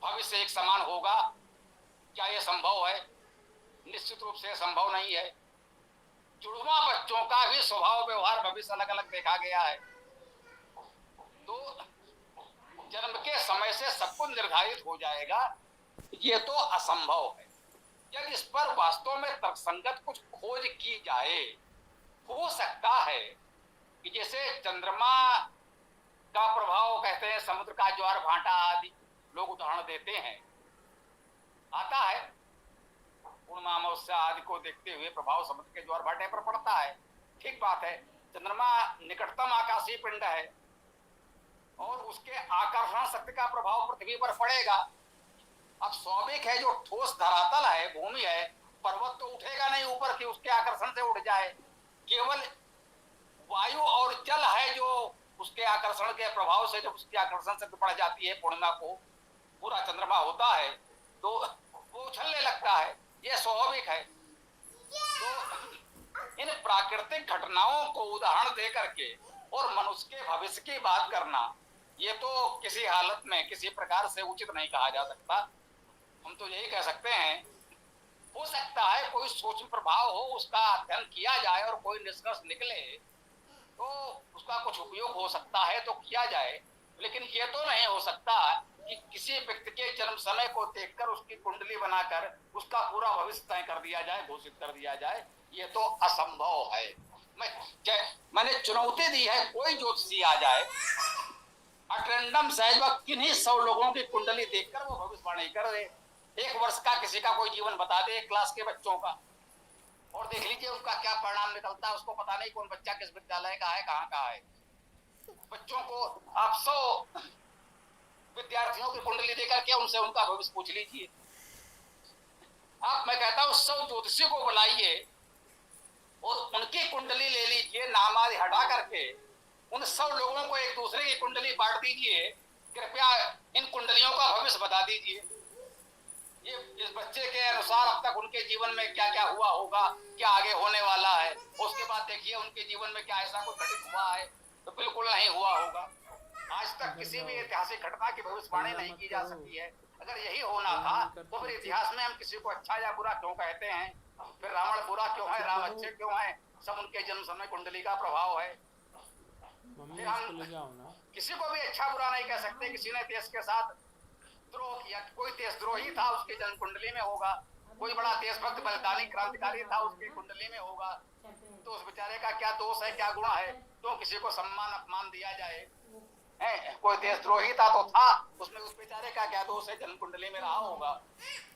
भविष्य एक समान होगा? क्या यह संभव है? निश्चित रूप से संभव नहीं है। जुड़वा बच्चों का भी स्वभाव, व्यवहार, भविष्य अलग अलग देखा गया है। तो जन्म के समय से सब कुछ निर्धारित हो जाएगा, ये तो असंभव है। यदि इस पर वास्तव में तर्कसंगत कुछ खोज की जाए, हो सकता है कि जैसे चंद्रमा का प्रभाव कहते हैं, समुद्र का ज्वार भाटा आदि लोग उदाहरण देते हैं, आता है। पूर्णिमा अमावस्या आदि को देखते हुए प्रभाव समुद्र के ज्वार भाटे पर पड़ता है, ठीक बात है। चंद्रमा निकटतम आकाशीय पिंड है और उसके आकर्षण शक्ति का प्रभाव पृथ्वी पर पड़ेगा। अब स्वाभाविक है, जो ठोस धरातल है, भूमि है, पर्वत तो उठेगा नहीं ऊपर कि उसके आकर्षण से उठ जाए। केवल वायु और जल है जो उसके आकर्षण के प्रभाव से, जब उसकी आकर्षण शक्ति बढ़ जाती है, पूर्णिमा को पूरा चंद्रमा होता है तो वो उछलने लगता है, ये स्वाभाविक है। तो इन प्राकृतिक घटनाओं को उदाहरण दे करके और मनुष्य के भविष्य की बात करना, ये तो किसी हालत में किसी प्रकार से उचित नहीं कहा जा सकता। हम तो यही कह सकते हैं, हो सकता है कोई सूक्ष्म प्रभाव हो, उसका अध्ययन किया जाए और कोई निष्कर्ष निकले तो उसका कुछ उपयोग हो सकता है तो किया जाए। लेकिन ये तो नहीं हो सकता कि किसी व्यक्ति के जन्म समय को देखकर उसकी कुंडली बनाकर उसका पूरा भविष्य तय कर दिया जाए, घोषित कर दिया जाए। ये तो असंभव है। मैंने चुनौती दी है, कोई ज्योतिषी आ जाए अटेंडम सहज किन्हीं 100 लोगों की कुंडली देखकर वो भविष्यवाणी कर दे, 1 वर्ष का किसी का कोई जीवन बता दे, 1 क्लास के बच्चों का, और देख लीजिए उनका क्या परिणाम निकलता है, उसको पता नहीं कौन बच्चा किस विद्यालय का है, कहाँ का है। बच्चों को आप 100 विद्यार्थियों की कुंडली देकर के उनसे उनका भविष्य पूछ लीजिए। आप, मैं कहता हूँ 100 ज्योतिषी को बुलाइए और उनकी कुंडली ले लीजिए, नाम आदि हटा करके उन 100 लोगों को एक दूसरे की कुंडली बांट दीजिए, कृपया इन कुंडलियों का भविष्य बता दीजिए। ये इस बच्चे के अनुसार अब तक उनके जीवन में क्या क्या हुआ होगा, क्या आगे होने वाला है, उसके बाद देखिए उनके जीवन में क्या ऐसा कुछ घटित हुआ है, तो बिल्कुल नहीं हुआ होगा। आज तक किसी भी ऐतिहासिक घटना की भविष्यवाणी नहीं की जा सकी है। अगर यही होना था तो फिर इतिहास में हम किसी को अच्छा या बुरा क्यों कहते हैं? फिर रावण बुरा क्यों है, राम अच्छे क्यों है? सब उनके जन्म समय कुंडली का प्रभाव है। मम्मी फिर इसको हम ले जाओ ना। किसी को भी अच्छा बुरा नहीं कह सकते। किसी ने देश के साथ द्रोह किया, कोई देशद्रोही था उसकी जन्म कुंडली में होगा, कोई बड़ा देशभक्त बलिदानी क्रांतिकारी था उसकी कुंडली में होगा, तो उस बेचारे का क्या दोष है, क्या गुण है, तो किसी को सम्मान अपमान दिया जाए? कोई देशद्रोही था तो था, उसमें उस बेचारे का क्या दोष है, जन्म कुंडली में रहा होगा,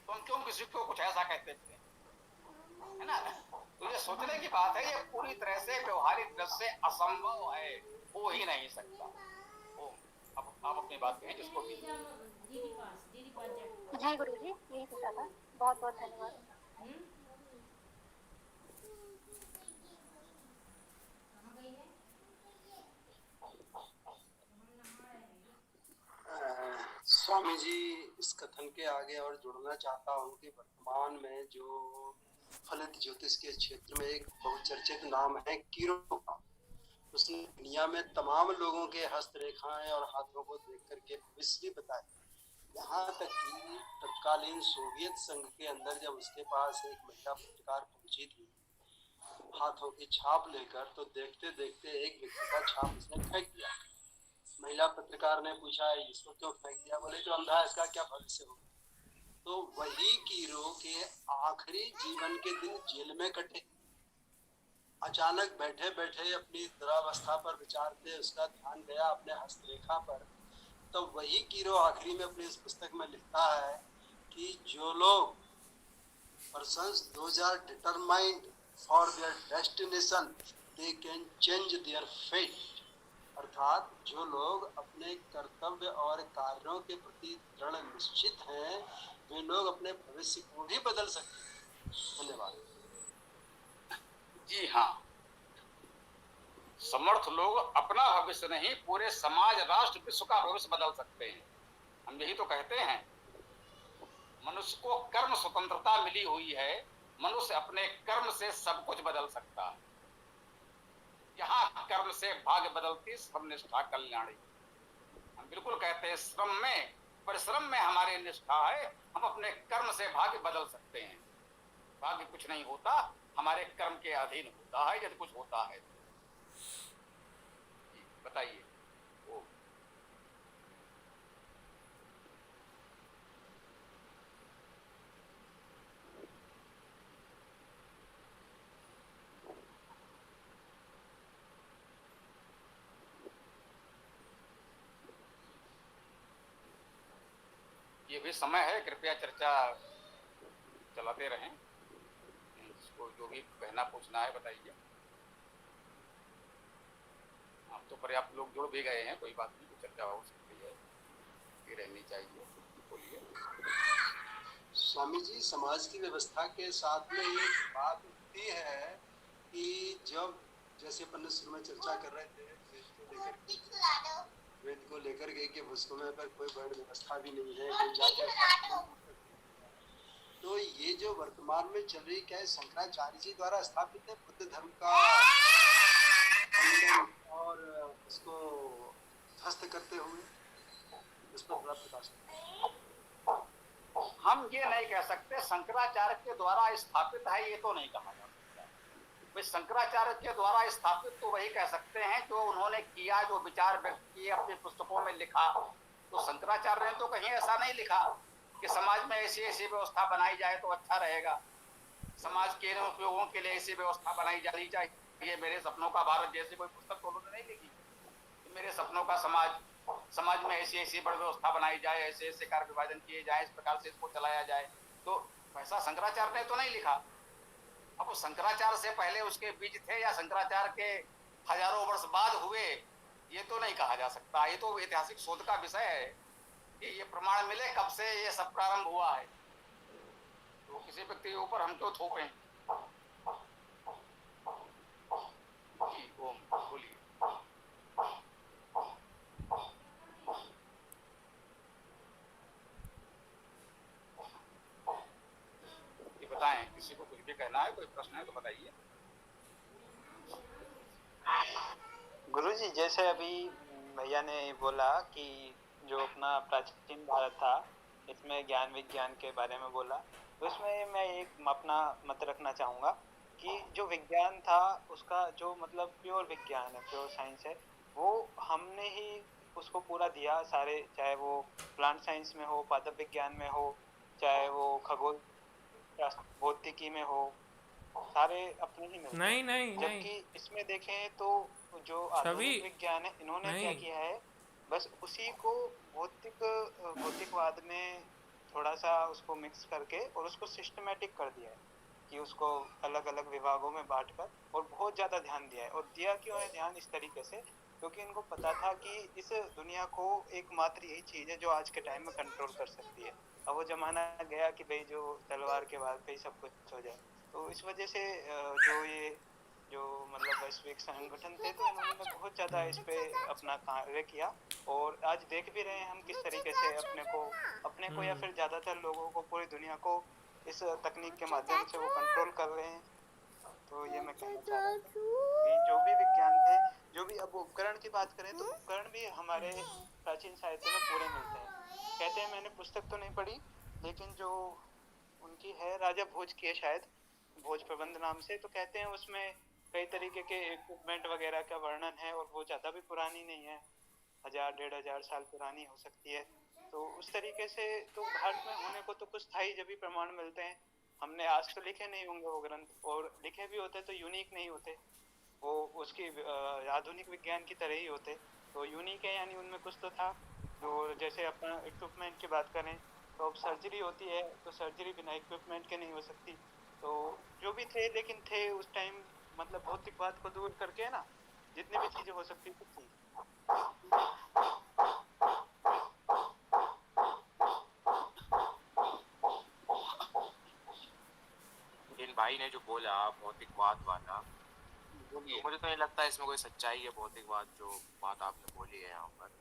तो हम क्यों किसी को कुछ ऐसा कहते थे, है ना? तो ये सोचने की बात है, ये पूरी तरह से व्यवहारिक दृष्टि से असंभव है, हो ही नहीं सकता। अब आप अपनी बात कहें जिसको भी। जी गुरुजी, यही पूछा था। बहुत बहुत धन्यवाद। स्वामी जी, इस कथन के आगे और जुड़ना चाहता हूँ कि वर्तमान में जो फलित ज्योतिष के क्षेत्र में एक बहुचर्चित नाम है कीरो का, उसने दुनिया में तमाम लोगों के हस्तरेखाएं और हाथों को देख करके भविष्य भी बताए। यहाँ तक कि तत्कालीन सोवियत संघ के अंदर जब उसके पास एक महिला पत्रकार पहुंची थी हाथों की छाप लेकर, तो देखते देखते एक व्यक्ति का छाप उसने फेंक दिया। महिला पत्रकार ने पूछा इसको क्यों फेंक दिया? बोले जो अंधा है इसका क्या भविष्य होगा? तो वही कीरो के आखिरी जीवन के दिन जेल में कटे। अचानक बैठे बैठे अपनी दुरावस्था पर विचारते उसका ध्यान गया अपने हस्तरेखा पर, तो वही कीरो आखिरी में अपनी इस पुस्तक में लिखता है कि जो लोग persons those are determined for their destination they can change their fate, अर्थात जो लोग अपने कर्तव्य और कार्यों के प्रति दृढ़ निश्चित हैं वे लोग अपने भविष्य को भी बदल सकते हैं। धन्यवाद। जी हाँ, समर्थ लोग अपना भविष्य नहीं पूरे समाज, राष्ट्र, विश्व का भविष्य बदल सकते हैं। हम यही तो कहते हैं, मनुष्य को कर्म स्वतंत्रता मिली हुई है, मनुष्य अपने कर्म से सब कुछ बदल सकता है। यहाँ कर्म से भाग्य बदलती, श्रम निष्ठा कल्याणी। हम बिल्कुल कहते हैं श्रम में, परिश्रम में हमारी निष्ठा है, हम अपने कर्म से भाग्य बदल सकते हैं। भाग्य कुछ नहीं होता, हमारे कर्म के अधीन होता है यदि कुछ होता है। बताइए। ये भी समय है, कृपया चर्चा चलाते रहें। जिसको जो भी कहना पूछना है बताइए। आप तो पर्याप्त लोग जुड़ भी गए हैं, कोई बात नहीं, चर्चा हो सकती है, ये रहनी चाहिए। बोलिए। स्वामी जी, समाज की व्यवस्था के साथ में एक बात होती है कि जब जैसे अपन शुरू में चर्चा कर रहे थे वेद को लेकर के कि उस समय पर कोई वर्ण व्यवस्था भी नहीं है, कोई जाति, तो ये जो वर्तमान में चल रही क्या है शंकराचार्य जी द्वारा स्थापित है बुद्ध धर्म का और उसको ध्वस्त करते हुए, इस पर थोड़ा प्रकाश। हम ये नहीं कह सकते शंकराचार्य के द्वारा स्थापित है, ये तो नहीं कहा जा सकता। भाई शंकराचार्य के द्वारा स्थापित तो वही कह सकते हैं जो उन्होंने किया, जो विचार व्यक्त किए, अपनी पुस्तकों में लिखा। तो शंकराचार्य ने तो कहीं ऐसा नहीं लिखा कि समाज में ऐसी ऐसी व्यवस्था बनाई जाए तो अच्छा रहेगा, समाज के उपयोगों के लिए ऐसी व्यवस्था बनाई जानी चाहिए, मेरे सपनों का भारत जैसी कोई पुस्तक तो उन्होंने नहीं लिखी। मेरे सपनों का समाज, समाज में ऐसी ऐसी बड़ी व्यवस्था बनाई जाए, ऐसे ऐसे कार्य विभाजन किए जाए, इस प्रकार से इसको चलाया जाए, तो ऐसा शंकराचार्य ने तो नहीं लिखा। अब वो शंकराचार्य से पहले उसके बीज थे या शंकराचार्य के हजारों वर्ष बाद हुए, ये तो नहीं कहा जा सकता। ये तो ऐतिहासिक शोध का विषय है कि ये प्रमाण मिले कब से ये सब प्रारंभ हुआ है। तो किसी व्यक्ति के ऊपर हम क्यों थोप रहे हैं? जी, ओम बोलिए। ये बताएं, किसी को कुछ भी कहना है, कोई प्रश्न है तो बताइए। गुरुजी, जैसे अभी भैया ने बोला कि जो अपना प्राचीन भारत था इसमें ज्ञान विज्ञान के बारे में बोला, तो इसमें मैं एक अपना मत रखना चाहूँगा कि जो विज्ञान था उसका जो मतलब प्योर विज्ञान है, प्योर साइंस है, वो हमने ही उसको पूरा दिया सारे, चाहे वो प्लांट साइंस में हो, पादप विज्ञान में हो, चाहे वो खगोल भौतिकी में हो, सारे अपने ही मिलते नहीं हैं। नहीं नहीं जबकि इसमें देखें तो जो छवि आधुनिक विज्ञान है इन्होंने क्या नहीं किया है, बस उसी को भौतिकवाद में थोड़ा सा उसको मिक्स करके और उसको सिस्टमेटिक कर दिया है कि उसको अलग अलग विभागों में बांटकर, और बहुत ज़्यादा ध्यान दिया है। और दिया क्यों है ध्यान इस तरीके से, क्योंकि इनको पता था कि इस दुनिया को एकमात्र यही चीज़ है जो आज के टाइम में कंट्रोल कर सकती है। अब वो जमाना गया कि भाई जो तलवार के वार पे ही सब कुछ हो जाए। तो इस वजह से जो मतलब वैश्विक संगठन थे, तो इन्होंने बहुत ज़्यादा इस पे अपना कार्य किया। और आज देख भी रहे हैं हम किस तरीके से अपने को या फिर ज़्यादातर लोगों को, पूरी दुनिया को इस तकनीक के माध्यम से वो कंट्रोल कर रहे हैं। तो ये मैं कहना चाह रहा था कि जो भी विज्ञान थे, जो भी अब उपकरण की बात करें तो उपकरण भी हमारे प्राचीन साहित्य में पूरे मिलते हैं। कहते हैं, मैंने पुस्तक तो नहीं पढ़ी, लेकिन जो उनकी है राजा भोज की है शायद, भोज प्रबंध नाम से, तो कहते हैं उसमें कई तरीके के इक्विपमेंट वगैरह का वर्णन है, और वो ज़्यादा भी पुरानी नहीं है, 1000-1500 साल पुरानी हो सकती है। तो उस तरीके से तो भारत में होने को तो कुछ स्थायी जब भी प्रमाण मिलते हैं। हमने आज तो लिखे नहीं होंगे वो ग्रंथ, और लिखे भी होते तो यूनिक नहीं होते, वो उसकी आधुनिक विज्ञान की तरह ही होते। तो यूनिक है यानी उनमें कुछ तो था। तो जैसे अपना इक्विपमेंट की बात करें तो अब सर्जरी होती है, तो सर्जरी बिना इक्विपमेंट के नहीं हो सकती। तो जो भी थे, लेकिन थे उस टाइम, मतलब भौतिकवाद को दूर करके ना, जितनी भी चीजें हो सकती थी। इन भाई ने जो बोला भौतिकवाद वाला, तो बोलिए। मुझे तो नहीं लगता इसमें कोई सच्चाई है। भौतिकवाद जो बात आपने बोली है यहाँ पर,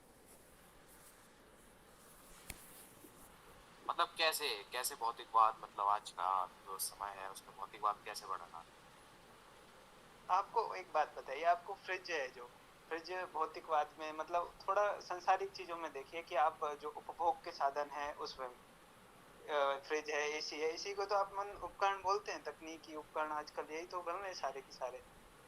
मतलब कैसे कैसे भौतिकवाद, मतलब आज का जो समय है उसमें भौतिकवाद कैसे बढ़ा? आपको एक बात बताइए, आपको फ्रिज है, जो फ्रिज भौतिकवाद में, मतलब थोड़ा संसारिक चीजों में देखिए कि आप जो उपभोग के साधन है उसमें फ्रिज है, एसी है, इसी को तो आप मन उपकरण बोलते हैं, तकनीकी उपकरण आजकल यही तो बन रहे सारे के सारे।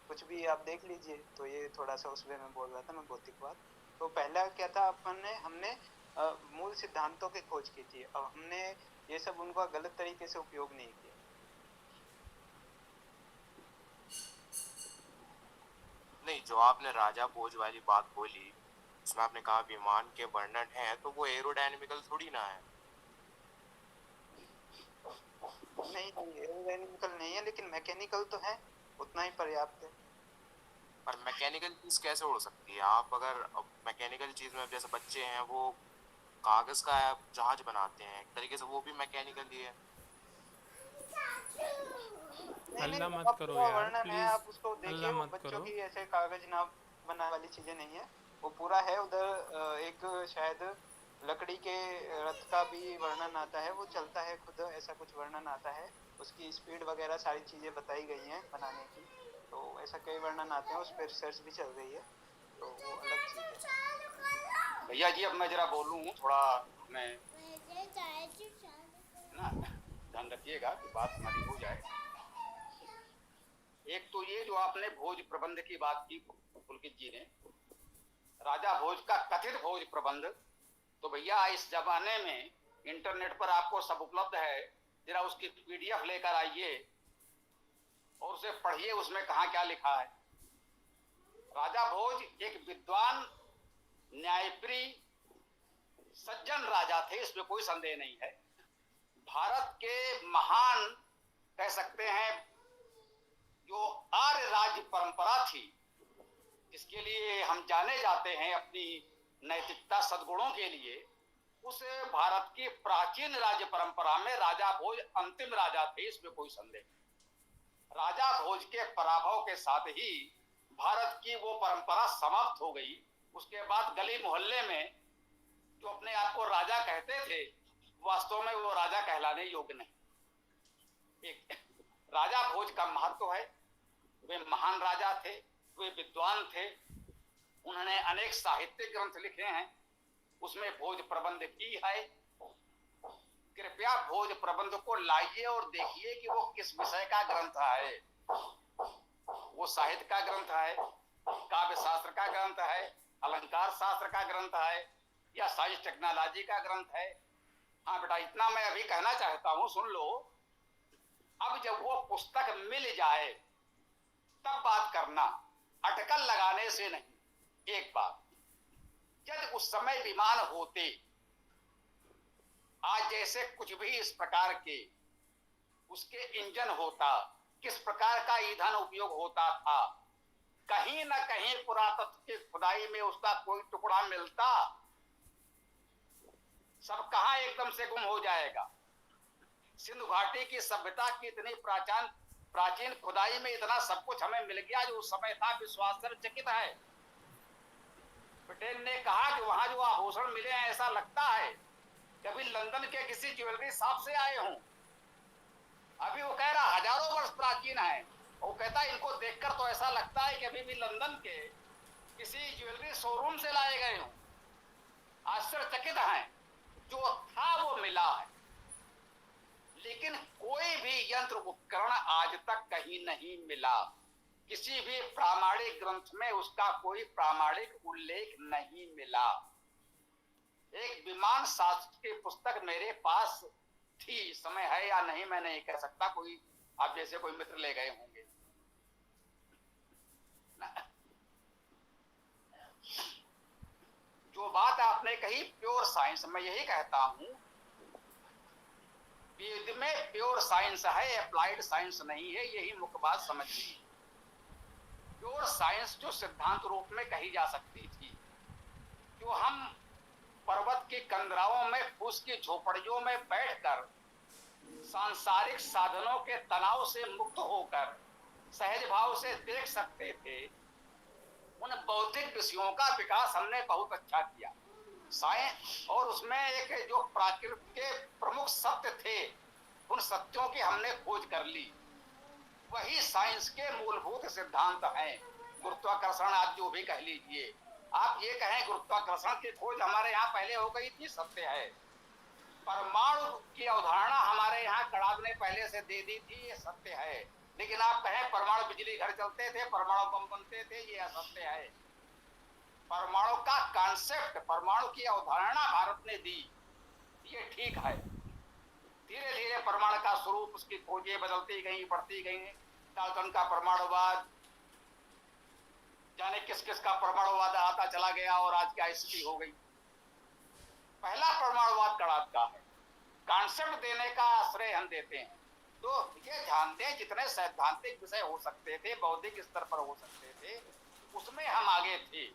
कुछ भी आप देख लीजिए। तो ये थोड़ा सा उसमें मैं बोल रहा था मैं भौतिकवाद। तो पहला क्या था, हमने मूल सिद्धांतों की खोज की थी, अब हमने ये सब उनका गलत तरीके से उपयोग नहीं किया। नहीं, जो आपने राजा भोज वाली बात बोली, उसमें आपने कहा विमान के वर्णन है, तो वो एरोडायनेमिकल थोड़ी ना है। नहीं, एरोडायनेमिकल नहीं है, लेकिन मैकेनिकल तो है, उतना ही पर्याप्त है। पर मैकेनिकल चीज कैसे उड़ सकती है? आप अगर मैकेनिकल चीज में, जैसे बच्चे हैं वो कागज का जहाज बनाते हैं, एक तरीके से वो भी मैकेनिकल ही है। हल्ला मत आप करो पूरा यार, वर्णन है, आप उसको प्लीज देखिए, हल्ला वो मत बच्चों करो। की ऐसे कागज ना बनाने वाली चीजें नहीं है, वो पूरा है। उधर एक शायद लकड़ी के रथ का भी वर्णन आता है, वो चलता है खुद, ऐसा कुछ वर्णन आता है, उसकी स्पीड वगैरह सारी चीजें बताई गई हैं बनाने की। तो ऐसा कई वर्णन आते हैं, उस पर रिसर्च भी चल रही है, तो वो अलग चीज है। भैया जी, अब मैं जरा बोलूँ थोड़ा, मैं ना ध्यान रखिएगा कि बात हमारी हो जाए। एक तो ये जो आपने भोज प्रबंध की बात की पुलकित जी ने, राजा भोज का कथित भोज प्रबंध, तो भैया इस जमाने में इंटरनेट पर आपको सब उपलब्ध है, जरा उसकी पीडीएफ लेकर आइए और उसे पढ़िए, उसमें कहाँ क्या लिखा है। राजा भोज एक विद्वान, न्यायप्रिय, सज्जन राजा थे, इसमें कोई संदेह नहीं है। भारत के महान कह सकते हैं जो आर्य राज्य परंपरा थी, जिसके लिए हम जाने जाते हैं अपनी नैतिकता सद्गुणों के लिए, उस भारत की प्राचीन राज्य परंपरा में राजा भोज अंतिम राजा थे, इसमें कोई संदेह नहीं। राजा भोज के पराभव के साथ ही भारत की वो परंपरा समाप्त हो गई। उसके बाद गली मोहल्ले में जो अपने आप को राजा कहते थे, वास्तव में वो राजा कहलाने योग्य नहीं। एक राजा भोज का महत्व है, वे महान राजा थे, वे विद्वान थे, उन्होंने अनेक साहित्यिक ग्रंथ लिखे हैं, उसमें भोज प्रबंध भी है। कृपया भोज प्रबंध को लाइए और देखिए कि वो किस विषय का ग्रंथ है। वो साहित्य का ग्रंथ है, काव्य शास्त्र का ग्रंथ है, अलंकार शास्त्र का ग्रंथ है, या साइंस टेक्नोलॉजी का ग्रंथ है। हाँ बेटा, इतना मैं अभी कहना चाहता हूं, सुन लो। अब जब वो पुस्तक मिल जाए तब बात करना, अटकल लगाने से नहीं। एक बात, यदि उस समय विमान होते, आज जैसे कुछ भी इस प्रकार के उसके इंजन होता, किस प्रकार का ईंधन उपयोग होता था, कहीं ना कहीं पुरातत्व की खुदाई में उसका कोई टुकड़ा मिलता, सब कहां एकदम से गुम हो जाएगा। सिंधु घाटी की सभ्यता की इतनी प्राचीन खुदाई में इतना सब कुछ हमें मिल गया जो उस समय था, विश्वासचकित है। पटेल ने कहा कि वहां जो आभूषण मिले हैं, ऐसा लगता है कभी लंदन के किसी ज्वेलरी शॉप से आए हों। अभी वो कह रहा हजारों वर्ष प्राचीन है, वो कहता है इनको देखकर तो ऐसा लगता है कि अभी भी लंदन के किसी ज्वेलरी शोरूम से लाए गए हों। आश्चर्यचकित हैं, जो था वो मिला है, लेकिन कोई भी यंत्र उपकरण आज तक कहीं नहीं मिला। किसी भी प्रामाणिक ग्रंथ में उसका कोई प्रामाणिक उल्लेख नहीं मिला। एक विमान शास्त्र की पुस्तक मेरे पास थी, समय है या नहीं मैं नहीं कह सकता, कोई आप जैसे कोई मित्र ले गए होंगे। जो बात आपने कही प्योर साइंस, मैं यही कहता हूं, वेद में प्योर साइंस है, अप्लाइड साइंस नहीं है, यही मुख्य बात समझिए। प्योर साइंस जो सिद्धांत रूप में कही जा सकती थी, जो हम पर्वत की कंदराओं में, फूस की झोपड़ियों में बैठकर सांसारिक साधनों के तनाव से मुक्त होकर सहज भाव से देख सकते थे, उन बौद्धिक विषयों का विकास हमने बहुत अच्छा किया। साइंस और उसमें एक जो प्राकृतिक के प्रमुख सत्य थे, उन सत्यों की हमने खोज कर ली। वही साइंस के मूलभूत सिद्धांत हैं। गुरुत्वाकर्षण आप जो भी कह लीजिए, आप ये कहें गुरुत्वाकर्षण की खोज हमारे यहाँ पहले हो गई थी, सत्य है। परमाणु की अवधारणा हमारे यहाँ कणाद ने पहले से दे दी थी, ये सत्य है। लेकिन आप कहें परमाणु बिजली घर चलते थे, परमाणु बम बनते थे, ये असत्य है। परमाणु का कॉन्सेप्ट, परमाणु की अवधारणा भारत ने दी, ये ठीक है। धीरे धीरे परमाणु का स्वरूप, उसकी खोजें बदलती गई, बढ़ती गई। डाल्टन का परमाणुवाद, जाने किस किस का परमाणुवाद आता चला गया और आज क्या स्थिति हो गई। पहला परमाणुवाद कणाद का है, कॉन्सेप्ट देने का आश्रय हम देते हैं। तो ये ध्यान दें, जितने सैद्धांतिक विषय हो सकते थे, बौद्धिक स्तर पर हो सकते थे, उसमें हम आगे थे।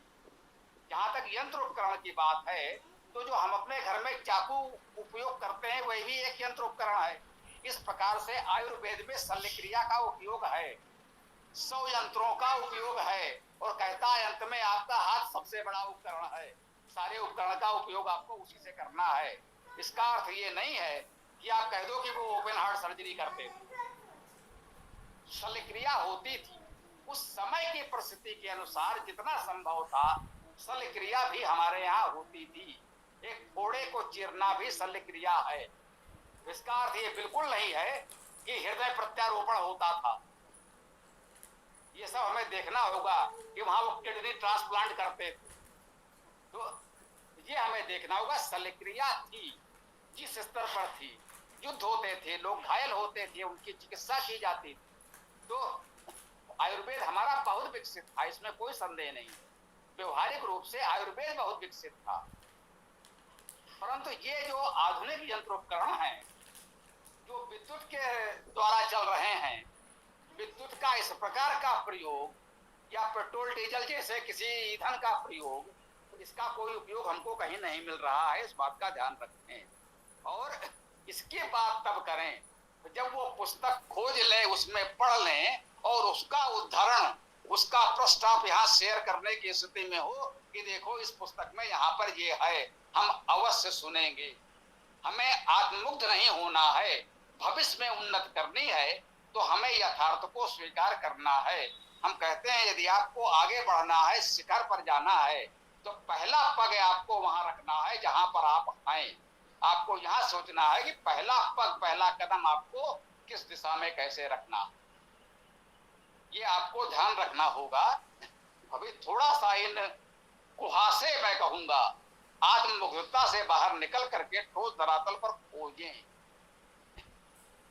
जहां तक यंत्र उपकरण की बात है, तो जो हम अपने घर में चाकू उपयोग करते हैं, वही भी एक यंत्र उपकरण है। इस प्रकार से आयुर्वेद में शल्य क्रिया का उपयोग है, 100 यंत्रों का उपयोग है, और कहता है अंत में आपका हाथ सबसे बड़ा उपकरण है। सारे उपकरण का उपयोग आपको उसी से करना है। इसका अर्थ ये नहीं है कि आप कह दो कि वो ओपन हार्ट सर्जरी करते थे। शल्य क्रिया होती थी, उस समय की परिस्थिति के अनुसार जितना संभव था शल्य क्रिया भी हमारे यहाँ होती थी। एक फोड़े को चीरना भी शल्य क्रिया है। इसका अर्थ ये बिल्कुल नहीं है कि हृदय प्रत्यारोपण होता था। ये सब हमें देखना होगा कि वहां वो किडनी ट्रांसप्लांट करते थे, तो ये हमें देखना होगा। शल्य क्रिया थी, जिस स्तर पर थी, युद्ध होते थे, लोग घायल होते थे, उनकी चिकित्सा की जाती थी। तो आयुर्वेद हमारा बहुत विकसित था, इसमें कोई संदेह नहीं। व्यवहारिक रूप से आयुर्वेद बहुत विकसित था। परंतु ये जो आधुनिक यंत्रोपकरण हैं, जो विद्युत के द्वारा चल रहे हैं, विद्युत का इस प्रकार का प्रयोग या पेट्रोल डीजल जैसे किसी ईंधन का प्रयोग, इसका कोई उपयोग हमको कहीं नहीं मिल रहा है, इस बात का ध्यान रखें। और इसके बाद तब करें, जब वो पुस्तक खोज लें, उसमें पढ़ लें और उसका उद्धरण, उसका पृष्ठ आप यहाँ शेयर करने की स्थिति में हो कि देखो इस पुस्तक में यहाँ पर ये है, हम अवश्य सुनेंगे। हमें आत्ममुग्ध नहीं होना है, भविष्य में उन्नति करनी है तो हमें यथार्थ को स्वीकार करना है। हम कहते हैं यदि आपको आगे बढ़ना है, शिखर पर जाना है, तो पहला पग आपको वहां रखना है जहां पर आप हैं। आपको यहाँ सोचना है कि पहला पग, पहला कदम आपको किस दिशा में कैसे रखना, ये आपको ध्यान रखना होगा। अभी थोड़ा सा इन कुहासे, मैं कहूंगा, आत्ममुग्धता से बाहर निकल करके ठोस धरातल पर खोजें।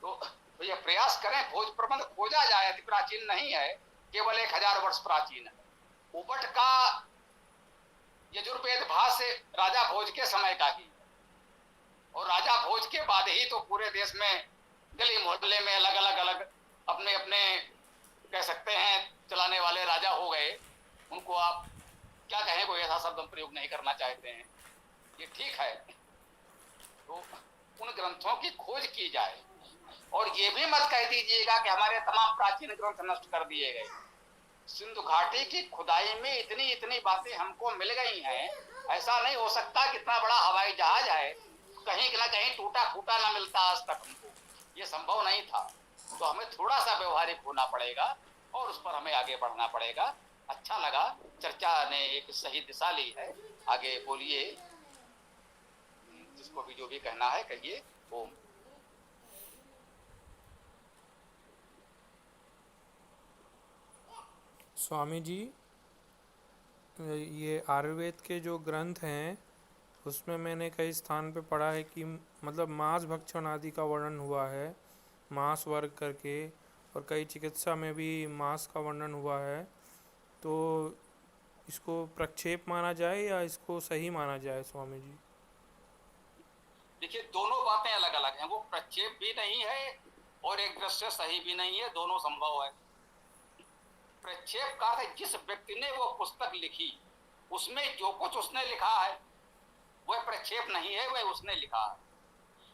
तो ये प्रयास करें, भोज प्रबंध खोजा जाए, अति प्राचीन नहीं है, केवल 1000 वर्ष प्राचीन है। उपट का यजुर्वेद भाष्य राजा भोज के समय का ही, और राजा भोज के बाद ही तो पूरे देश में गली मोहल्ले में अलग अलग अपने अपने कह सकते हैं चलाने वाले राजा हो गए। उनको आप क्या कहें, कोई ऐसा शब्द हम प्रयोग नहीं करना चाहते हैं, ये ठीक है। तो उन ग्रंथों की खोज की जाए, और ये भी मत कह दीजिएगा कि हमारे तमाम प्राचीन ग्रंथ नष्ट कर दिए गए। सिंधु घाटी की खुदाई में इतनी इतनी बातें हमको मिल गई हैं, ऐसा नहीं हो सकता कि इतना बड़ा हवाई जहाज है कहीं ना कहीं टूटा फूटा ना मिलता आज तक हमको, ये संभव नहीं था। तो हमें थोड़ा सा व्यवहारिक होना पड़ेगा और उस पर हमें आगे बढ़ना पड़ेगा। अच्छा लगा, चर्चा ने एक सही दिशा ली है। आगे बोलिए, जिसको भी जो भी कहना है कहिए। ओम। स्वामी जी, ये आयुर्वेद के जो ग्रंथ हैं उसमें मैंने कई स्थान पे पढ़ा है कि मतलब मांस भक्षण आदि का वर्णन हुआ है, मांस वर्ग करके, और कई चिकित्सा में भी मांस का वर्णन हुआ है। तो इसको प्रक्षेप माना जाए या इसको सही माना जाए स्वामी जी? देखिए, दोनों बातें अलग अलग हैं। वो प्रक्षेप भी नहीं है और एक दृष्टि सही भी नहीं है, दोनों संभव है। प्रक्षेप का अर्थ जिस व्यक्ति ने वो पुस्तक लिखी उसमें जो कुछ उसने लिखा है वह प्रक्षेप नहीं है, वह उसने लिखा है।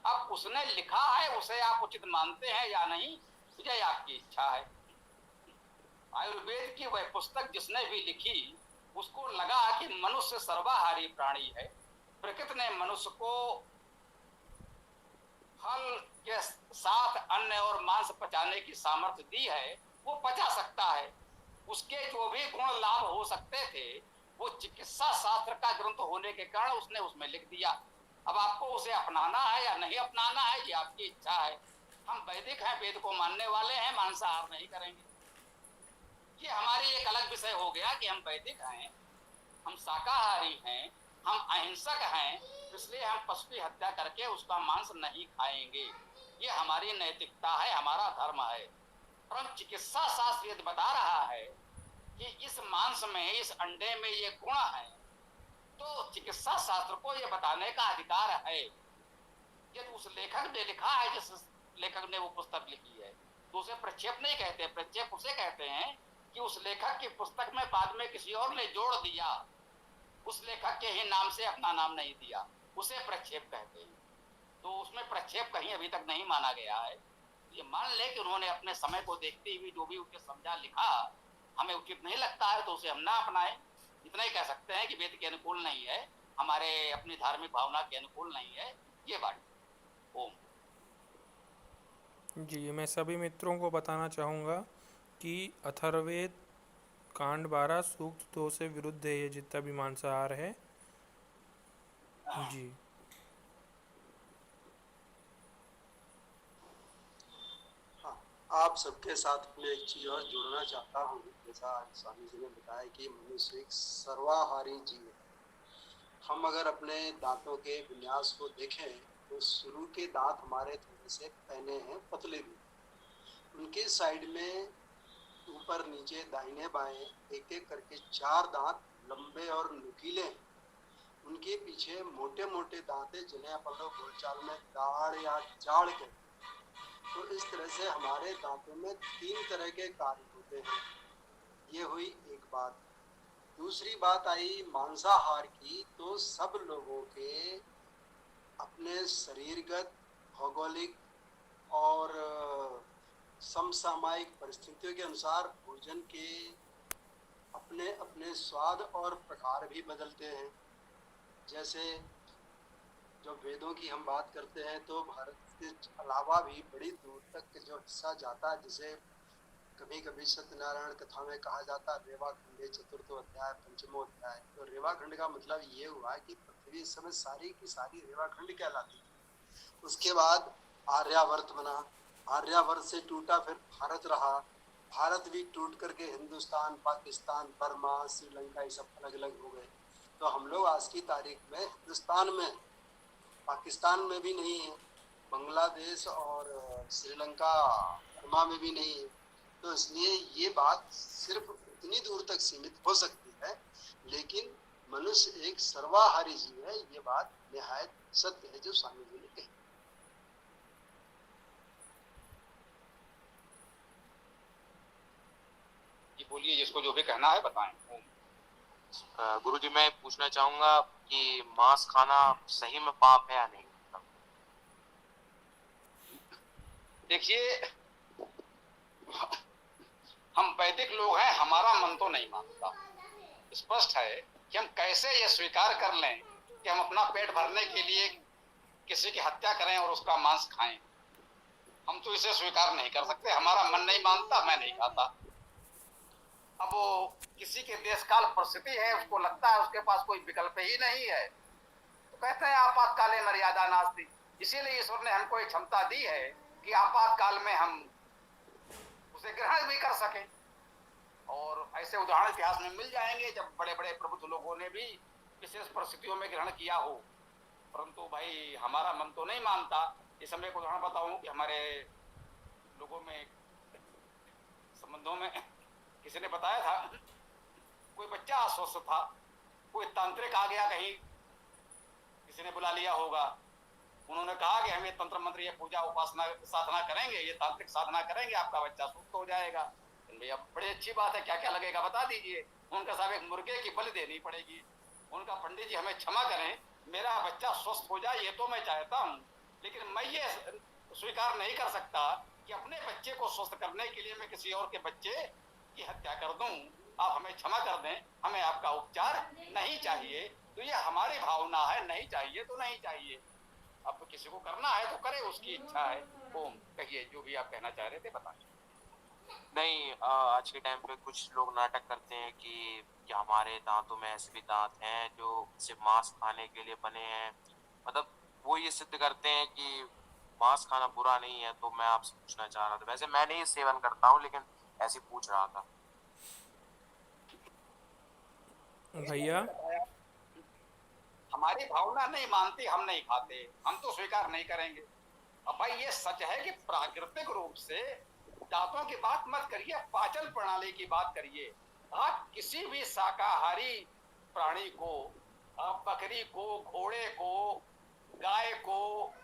अब उसने लिखा है, उसे आप उचित मानते हैं या नहीं, यह आपकी इच्छा है। आयुर्वेद की वह पुस्तक जिसने भी लिखी, उसको लगा कि मनुष्य सर्वाहारी प्राणी है, प्रकृति ने मनुष्य को फल के साथ अन्न और मांस पचाने की सामर्थ्य दी है, वो पचा सकता है। उसके जो भी गुण लाभ हो सकते थे वो चिकित्सा शास्त्र का ग्रंथ होने के कारण उसने उसमें लिख दिया। अब आपको उसे अपनाना है या नहीं अपनाना है, ये आपकी इच्छा है। हम वैदिक हैं, वेद को मानने वाले हैं, मांसाहार नहीं करेंगे। ये हमारी एक अलग विषय हो गया कि हम वैदिक हैं, हम शाकाहारी हैं, हम अहिंसक हैं, इसलिए हम पशु की हत्या करके उसका मांस नहीं खाएंगे। ये हमारी नैतिकता है, हमारा धर्म है। परंतु चिकित्सा शास्त्र यदि बता रहा है कि इस मांस में, इस अंडे में ये गुण है, तो चिकित्सा शास्त्र को ये बताने का अधिकार है। यदि उस लेखक ने लिखा है, जिस लेखक ने वो पुस्तक लिखी है, तो उसे प्रक्षेप नहीं कहते। प्रक्षेप उसे कहते हैं कि उस लेखक की पुस्तक में बाद में किसी और ने जोड़ दिया, उस लेखक के ही नाम से अपना नाम नहीं दिया, उसे प्रक्षेप कहते हैं। तो उसमें प्रक्षेप कहीं अभी तक नहीं माना गया है। ये मान ले कि उन्होंने अपने समय को देखते हुए जो भी उनके समझा लिखा हमें उचित नहीं लगता है तो उसे हम ना अपनाएं। इतना ही कह सकते हैं कि वेद के अनुकूल नहीं है, हमारे अपनी धार्मिक भावना के अनुकूल नहीं है, ये बात। ओम। जी, मैं सभी मित्रों को बताना चाहूँगा कि अथर्ववेद कांड 12 सूक्त 2 से विरुद्ध है ये जितना भी मांसाहार है। जी। आप सबके साथ में एक चीज और जोड़ना चाहता हूँ। जैसा स्वामी जी ने बताया कि मनुष्य एक सर्वाहारी जीव है। हम अगर अपने दांतों के विन्यास को देखें तो शुरू के दांत हमारे थोड़े से पहने हैं, पतले भी। उनके साइड में ऊपर नीचे दाहिने बाएं एक एक करके 4 दांत लंबे और नुकीले हैं। उनके पीछे मोटे मोटे दांत हैं जिन्हें अपन लोग बोलचाल में दाढ़ या जाड़ कहते हैं। तो इस तरह से हमारे दांतों में 3 तरह के कार्य होते हैं। ये हुई एक बात। दूसरी बात आई मांसाहार की, तो सब लोगों के अपने शरीरगत, भौगोलिक और समसामयिक परिस्थितियों के अनुसार भोजन के अपने अपने स्वाद और प्रकार भी बदलते हैं। जैसे जब वेदों की हम बात करते हैं तो भारत के अलावा भी बड़ी दूर तक जो हिस्सा जाता है, जिसे कभी कभी सत्यनारायण कथा में कहा जाता है रेवा खंडे चतुर्थो अध्याय पंचमो अध्याय। तो रेवा खंड का मतलब ये हुआ कि पृथ्वी इस समय सारी की सारी रेवा खंड कहलाती है। उसके बाद आर्यावर्त बना, आर्यावर्त से टूटा फिर भारत रहा, भारत भी टूट करके हिंदुस्तान, पाकिस्तान, बर्मा, श्रीलंका, ये सब अलग अलग हो गए। तो हम लोग आज की तारीख में हिंदुस्तान में, पाकिस्तान में भी नहीं है, बांग्लादेश और श्रीलंका, बर्मा में भी नहीं है। तो इसलिए ये बात सिर्फ उतनी दूर तक सीमित हो सकती है, लेकिन मनुष्य एक सर्वाहारी जीव है, ये बात निहायत सत्य है जो स्वामी जी ने कही। ये बोलिए, जिसको जो भी कहना है बताएं। गुरुजी मैं पूछना चाहूंगा कि मांस खाना सही में पाप है या नहीं? देखिए, हम वैदिक लोग हैं, हमारा मन तो नहीं मानता। स्पष्ट है कि हम कैसे ये स्वीकार कर लें कि हम अपना पेट भरने के लिए किसी की हत्या करें और उसका मांस खाएं। हम तो इसे स्वीकार नहीं कर सकते, हमारा मन नहीं मानता, मैं नहीं खाता। अब वो किसी के देश काल परिस्थिति है, उसको लगता है उसके पास कोई विकल्प ही नहीं है, तो कहते हैं आपातकाले मर्यादा नास्ति। इसीलिए ईश्वर ने हमको एक क्षमता दी है कि आपातकाल में हम उसे ग्रहण भी कर सके। और ऐसे उदाहरण इतिहास में मिल जाएंगे जब बड़े बड़े प्रबुद्ध लोगों ने भी विशेष परिस्थितियों में ग्रहण किया हो। परंतु भाई हमारा मन तो नहीं मानता। इस समय एक उदाहरण बताऊं कि हमारे लोगों में, संबंधों में किसी ने बताया था, कोई बच्चा अस्वस्थ था, कोई तांत्रिक आ गया, कहीं किसी ने बुला लिया होगा, उन्होंने कहा कि हम ये तंत्र मंत्र, ये पूजा उपासना साधना करेंगे, ये तांत्रिक साधना करेंगे, आपका बच्चा सुस्त हो जाएगा। भैया बड़ी अच्छी बात है, क्या क्या लगेगा बता दीजिए। उनका साहब एक मुर्गे की बलि देनी पड़ेगी। उनका पंडित जी हमें क्षमा करें, मेरा बच्चा स्वस्थ हो जाए ये तो मैं चाहता हूँ, लेकिन मैं ये स्वीकार नहीं कर सकता कि अपने बच्चे को स्वस्थ करने के लिए मैं किसी और के बच्चे की हत्या कर दूं। आप हमें क्षमा कर दें, हमें आपका उपचार नहीं चाहिए। तो ये हमारी भावना है, नहीं चाहिए तो नहीं चाहिए। अब किसी को करना है तो करे, उसकी इच्छा है। ओम, कहिए जो भी आप कहना चाह रहे थे बताएं। नहीं, आज के टाइम पे कुछ लोग नाटक करते हैं कि हमारे दांतों में ऐसे भी दांत हैं जो सिर्फ मांस खाने के लिए बने हैं। मतलब वो ये सिद्ध करते हैं कि मांस खाना बुरा नहीं है। तो मैं आपसे पूछना चाह रहा था, वैसे मैं नहीं सेवन करता हूँ, लेकिन ऐसे पूछ रहा था। भैया हमारी भावना नहीं मानती, हम नहीं खाते, हम तो स्वीकार नहीं करेंगे। अब भाई ये सच है कि प्राकृतिक रूप से दांतों की बात मत करिए, पाचन प्रणाली की बात करिए। आप किसी भी शाकाहारी प्राणी को, बकरी को, घोड़े को, गाय को,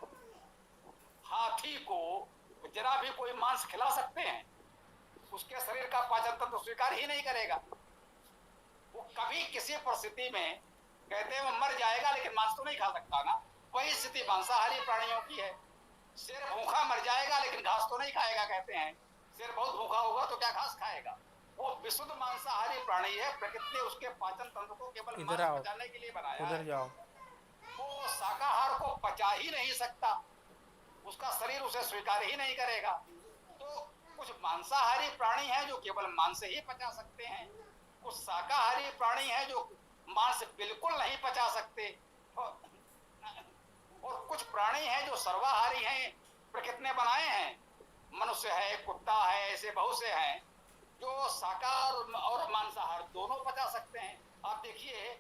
हाथी को जरा भी कोई मांस खिला सकते हैं, उसके शरीर का पाचन तंत्र स्वीकार ही नहीं करेगा। वो कभी किसी परिस्थिति में कहते हैं वो मर जाएगा लेकिन मांस तो नहीं खा सकता ना। वही स्थिति मांसाहारी प्राणियों की है। शेर भूखा मर जाएगा लेकिन घास तो नहीं खाएगा, कहते हैं शेर बहुत भूखा होगा तो क्या घास खाएगा। वो विशुद्ध मांसाहारी प्राणी है, प्रकृति ने उसके पाचन तंत्र को केवल इधर मांस आओ, पचाने के लिए बनाया उधर है। जाओ। वो शाकाहार को पचा ही नहीं सकता, उसका शरीर उसे स्वीकार ही नहीं करेगा। तो कुछ मांसाहारी प्राणी हैं जो केवल मांस ही पचा सकते हैं, कुछ शाकाहारी प्राणी हैं जो मांस बिल्कुल नहीं पचा सकते, और कुछ प्राणी हैं जो सर्वाहारी हैं, प्रकृति ने बनाए हैं। मनुष्य है, कुत्ता है, ऐसे बहुत से हैं जो शाकाहार और मांसाहार दोनों पचा सकते हैं। आप देखिए,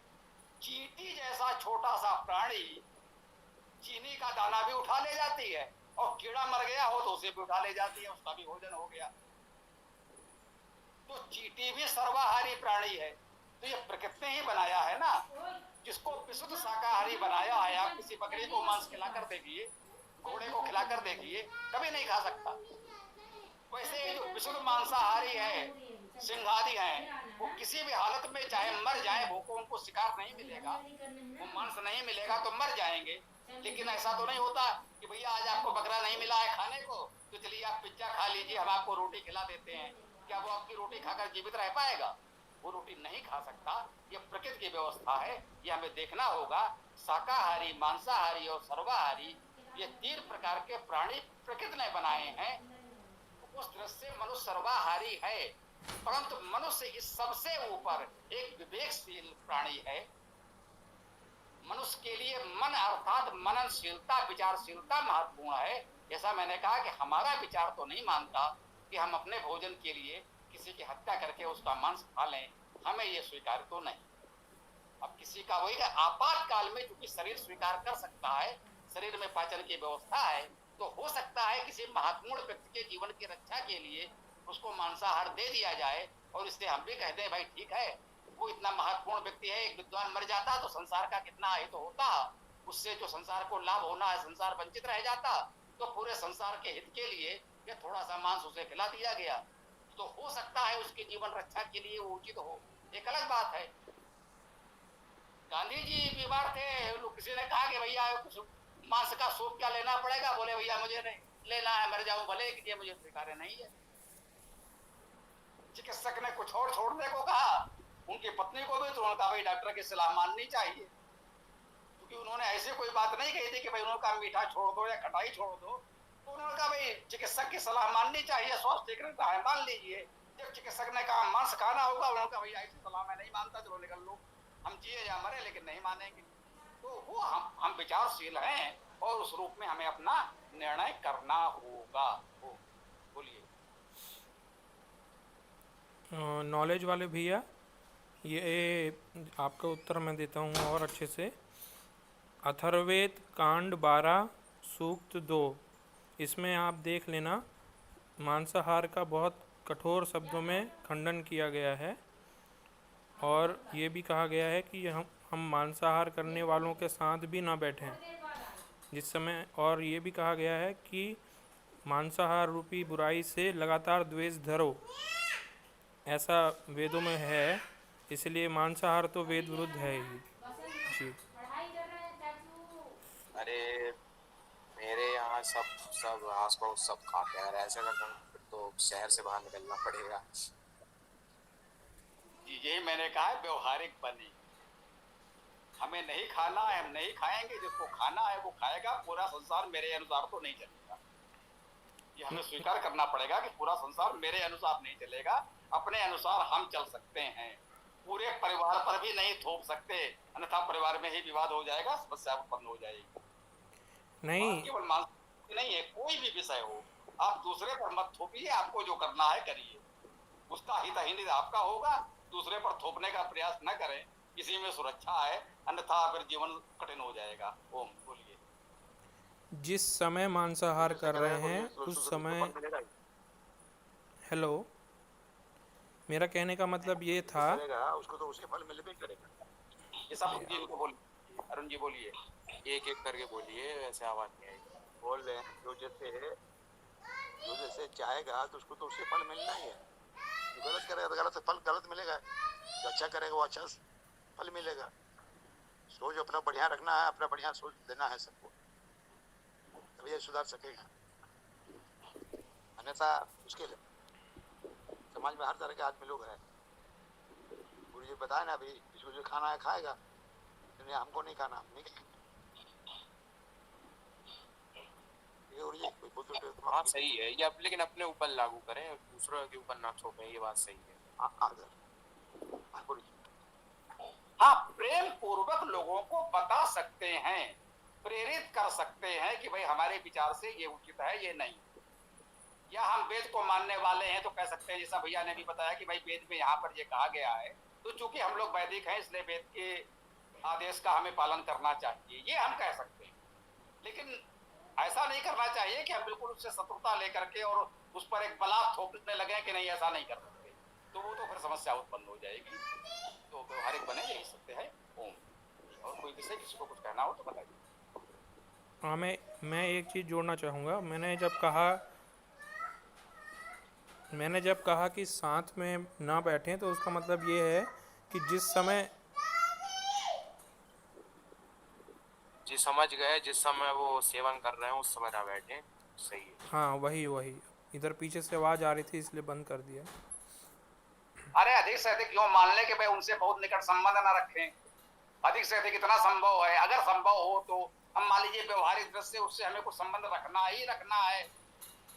चींटी जैसा छोटा सा प्राणी चीनी का दाना भी उठा ले जाती है, और कीड़ा मर गया हो तो उसे भी उठा ले जाती है, उसका भी भोजन हो गया। तो चींटी भी सर्वाहारी प्राणी है। तो ये प्रकृति ने ही बनाया है ना। जिसको विशुद्ध शाकाहारी बनाया है, आप किसी बकरी को मांस खिला कर देखिए, घोड़े को खिलाकर देखिए, कभी नहीं खा सकता। वैसे जो विशुद्ध मांसाहारी है, सिंहादी हैं, वो किसी भी हालत में चाहे मर जाए, भूखों उनको शिकार नहीं मिलेगा, वो मांस नहीं मिलेगा तो मर जाएंगे। लेकिन ऐसा तो नहीं होता कि भैया आज आपको बकरा नहीं मिला है खाने को तो चलिए आप पिज्जा खा लीजिए, हम आपको रोटी खिला देते हैं। क्या वो आपकी रोटी खाकर जीवित रह पाएगा? वो रोटी नहीं खा सकता। ये प्रकृति की व्यवस्था है, ये हमें देखना होगा। शाकाहारी, मांसाहारी और सर्वाहारी, ये 3 प्रकार के प्राणी प्रकृति ने बनाए हैं। उस दृष्टि से मनुष्य सर्वाहारी है, परंतु मनुष्य इस सबसे ऊपर एक विवेकशील प्राणी है। मनुष्य के लिए मन अर्थात मननशीलता, विचारशीलता महत्वपूर्ण है। जैसा मैंने कहा कि हमारा विचार तो नहीं मानता कि हम अपने भोजन के लिए किसी की हत्या करके उसका मांस खा लें, हमें ये स्वीकार तो नहीं। अब किसी का वही आपातकाल में चूंकि शरीर स्वीकार कर सकता है, शरीर में पाचन की व्यवस्था है, तो हो सकता है किसी महत्वपूर्ण व्यक्ति के जीवन की रक्षा के लिए उसको मांसाहार दे दिया जाए, और इससे हम भी कहते हैं भाई ठीक है, वो इतना महत्वपूर्ण व्यक्ति है, एक विद्वान मर जाता तो संसार का कितना हित होता, उससे जो संसार को लाभ होना है संसार वंचित रह जाता, तो पूरे संसार के हित के लिए ये थोड़ा सा मांस उसे खिला दिया गया, तो हो सकता है उसके जीवन रक्षा के लिए वो उचित हो, एक अलग बात है। गांधी जी बीमार थे, किसी ने कहा कि भैया कुछ मांस का सूप क्या लेना पड़ेगा, बोले भैया मुझे नहीं लेना है, मर जाऊं भले, ये मुझे स्वीकार्य नहीं है। चिकित्सक ने कुछ और छोड़ने को कहा, उनकी पत्नी को भी, तो उन्होंने कहा भाई डॉक्टर की सलाह माननी चाहिए, क्योंकि उन्होंने ऐसी कोई बात नहीं कही थी कि भाई उन्होंने कहा मीठा छोड़ दो या खटाई छोड़ दो, तो उन्होंने कहा भाई चिकित्सक की सलाह माननी चाहिए, स्वास्थ्य ठीक रहता है, मान लीजिए। जब चिकित्सक ने कहा मांस खाना होगा, उन्होंने कहा भैया ऐसी सलाह मैं नहीं मानता, चलो निकल लो, हम जिए या मरे लेकिन नहीं मानेंगे। तो वो हम विचारशील हैं और उस रूप में हमें अपना निर्णय करना होगा। बोलिए। नॉलेज वाले भैया, ये आपका उत्तर मैं देता हूँ और अच्छे से। अथर्ववेद कांड 12 सूक्त 2, इसमें आप देख लेना, मांसाहार का बहुत कठोर शब्दों में खंडन किया गया है, और ये भी कहा गया है कि हम मांसाहार करने वालों के साथ भी ना बैठें जिस समय, और ये भी कहा गया है कि मांसाहार रूपी बुराई से लगातार द्वेष धरो, ऐसा वेदों में है, इसलिए मांसाहार तो वेद विरुद्ध है ही जी। अरे मेरे यहाँ सब आस पड़ोस सब खाते हैं, ऐसे करते हैं फिर तो शहर से बाहर निकलना पड़ेगा। यही मैंने कहा है, व्यवहारिक बने, हमें नहीं खाना है हम नहीं खाएंगे, जिसको खाना है वो खाएगा, पूरा संसार मेरे अनुसार तो नहीं चलेगा। ये हमें स्वीकार करना पड़ेगा कि पूरा संसार मेरे अनुसार नहीं चलेगा, अपने अनुसार हम चल सकते हैं, पूरे परिवार पर भी नहीं थोप सकते, अन्यथा परिवार में ही विवाद हो जाएगा, समस्या उत्पन्न हो जाएगी। नहीं, केवल मांस नहीं है, कोई भी विषय हो, आप दूसरे पर मत थोपिए, आपको जो करना है करिए, उसका हित आपका होगा, दूसरे पर थोपने का प्रयास न करें, इसी में सुरक्षा है, अन्यथा फिर जीवन कठिन हो जाएगा। ओम बोलिए। जिस समय मांसाहार कर रहे हैं उस समय, हेलो, मेरा कहने का मतलब ये था, उसको तो उसे फल मिलने करेगा। ये सब इनको बोलिए, अरुण जी बोलिए, एक एक करके बोलिए, वैसे आवाज नहीं आएगी। बोल रहे हैं जो जैसे चाहेगा तो उसको तो उससे फल मिलना ही है। जो गलत करेगा तो गलत फल गलत मिलेगा, जो अच्छा करेगा वो अच्छा फल मिलेगा। सोच अपना बढ़िया रखना है, अपना बढ़िया सोच देना है सबको, तभी ये सुधार सकेगा, अन्यथा मुश्किल है। समाज में हर तरह के आदमी लोग हैं, गुरु जी बताए ना, अभी जिसको जो खाना है खाएगा, नहीं हमको नहीं खाना, हम नहीं खाएंगे। हाँ सही है ये, अब लेकिन अपने ऊपर लागू करें, दूसरों के ऊपर ना थोपें, ये बात सही है। हाँ, प्रेम पूर्वक लोगों को बता सकते हैं, प्रेरित कर सकते हैं कि भाई हमारे विचार से ये उचित है, ये नहीं, या हम वेद को मानने वाले हैं तो कह सकते हैं, जैसा भैया ने भी बताया कि भाई वेद में यहाँ पर ये कहा गया है, तो चूंकि हम लोग वैदिक हैं इसलिए वेद के आदेश का हमें पालन करना चाहिए, ये हम कह सकते हैं। लेकिन ऐसा नहीं करना चाहिए कि हम बिल्कुल उससे शत्रुता लेकर के और उस पर एक बलात् थोपने लगे कि नहीं ऐसा नहीं कर सकते, तो वो तो फिर समस्या उत्पन्न हो जाएगी। तो व्यवहारिक बने यही सकते हैं। ओम। और कोई विषय किसी को कुछ कहना हो तो बताइए। हाँ, मैं मैं एक चीज़ जोड़ना चाहूँगा। मैंने जब कहा कि साथ में ना बैठें, तो उसका मतलब ये है कि जिस समय वो सेवन कर रहे हैं उस समय ना बैठे। सही है। हाँ, वही वही। इधर पीछे से आवाज़ आ रही थी, इसलिए बंद कर दिया। अरे अधिक से अधिक क्यों मान लें कि भाई उनसे बहुत निकट संबंध ना रखें। अधिक से अधिक इतना संभव है, अगर संभव हो तो हम मान लीजिए व्यवहारिक दृष्टि से उससे हमें कुछ संबंध रखना ही रखना है।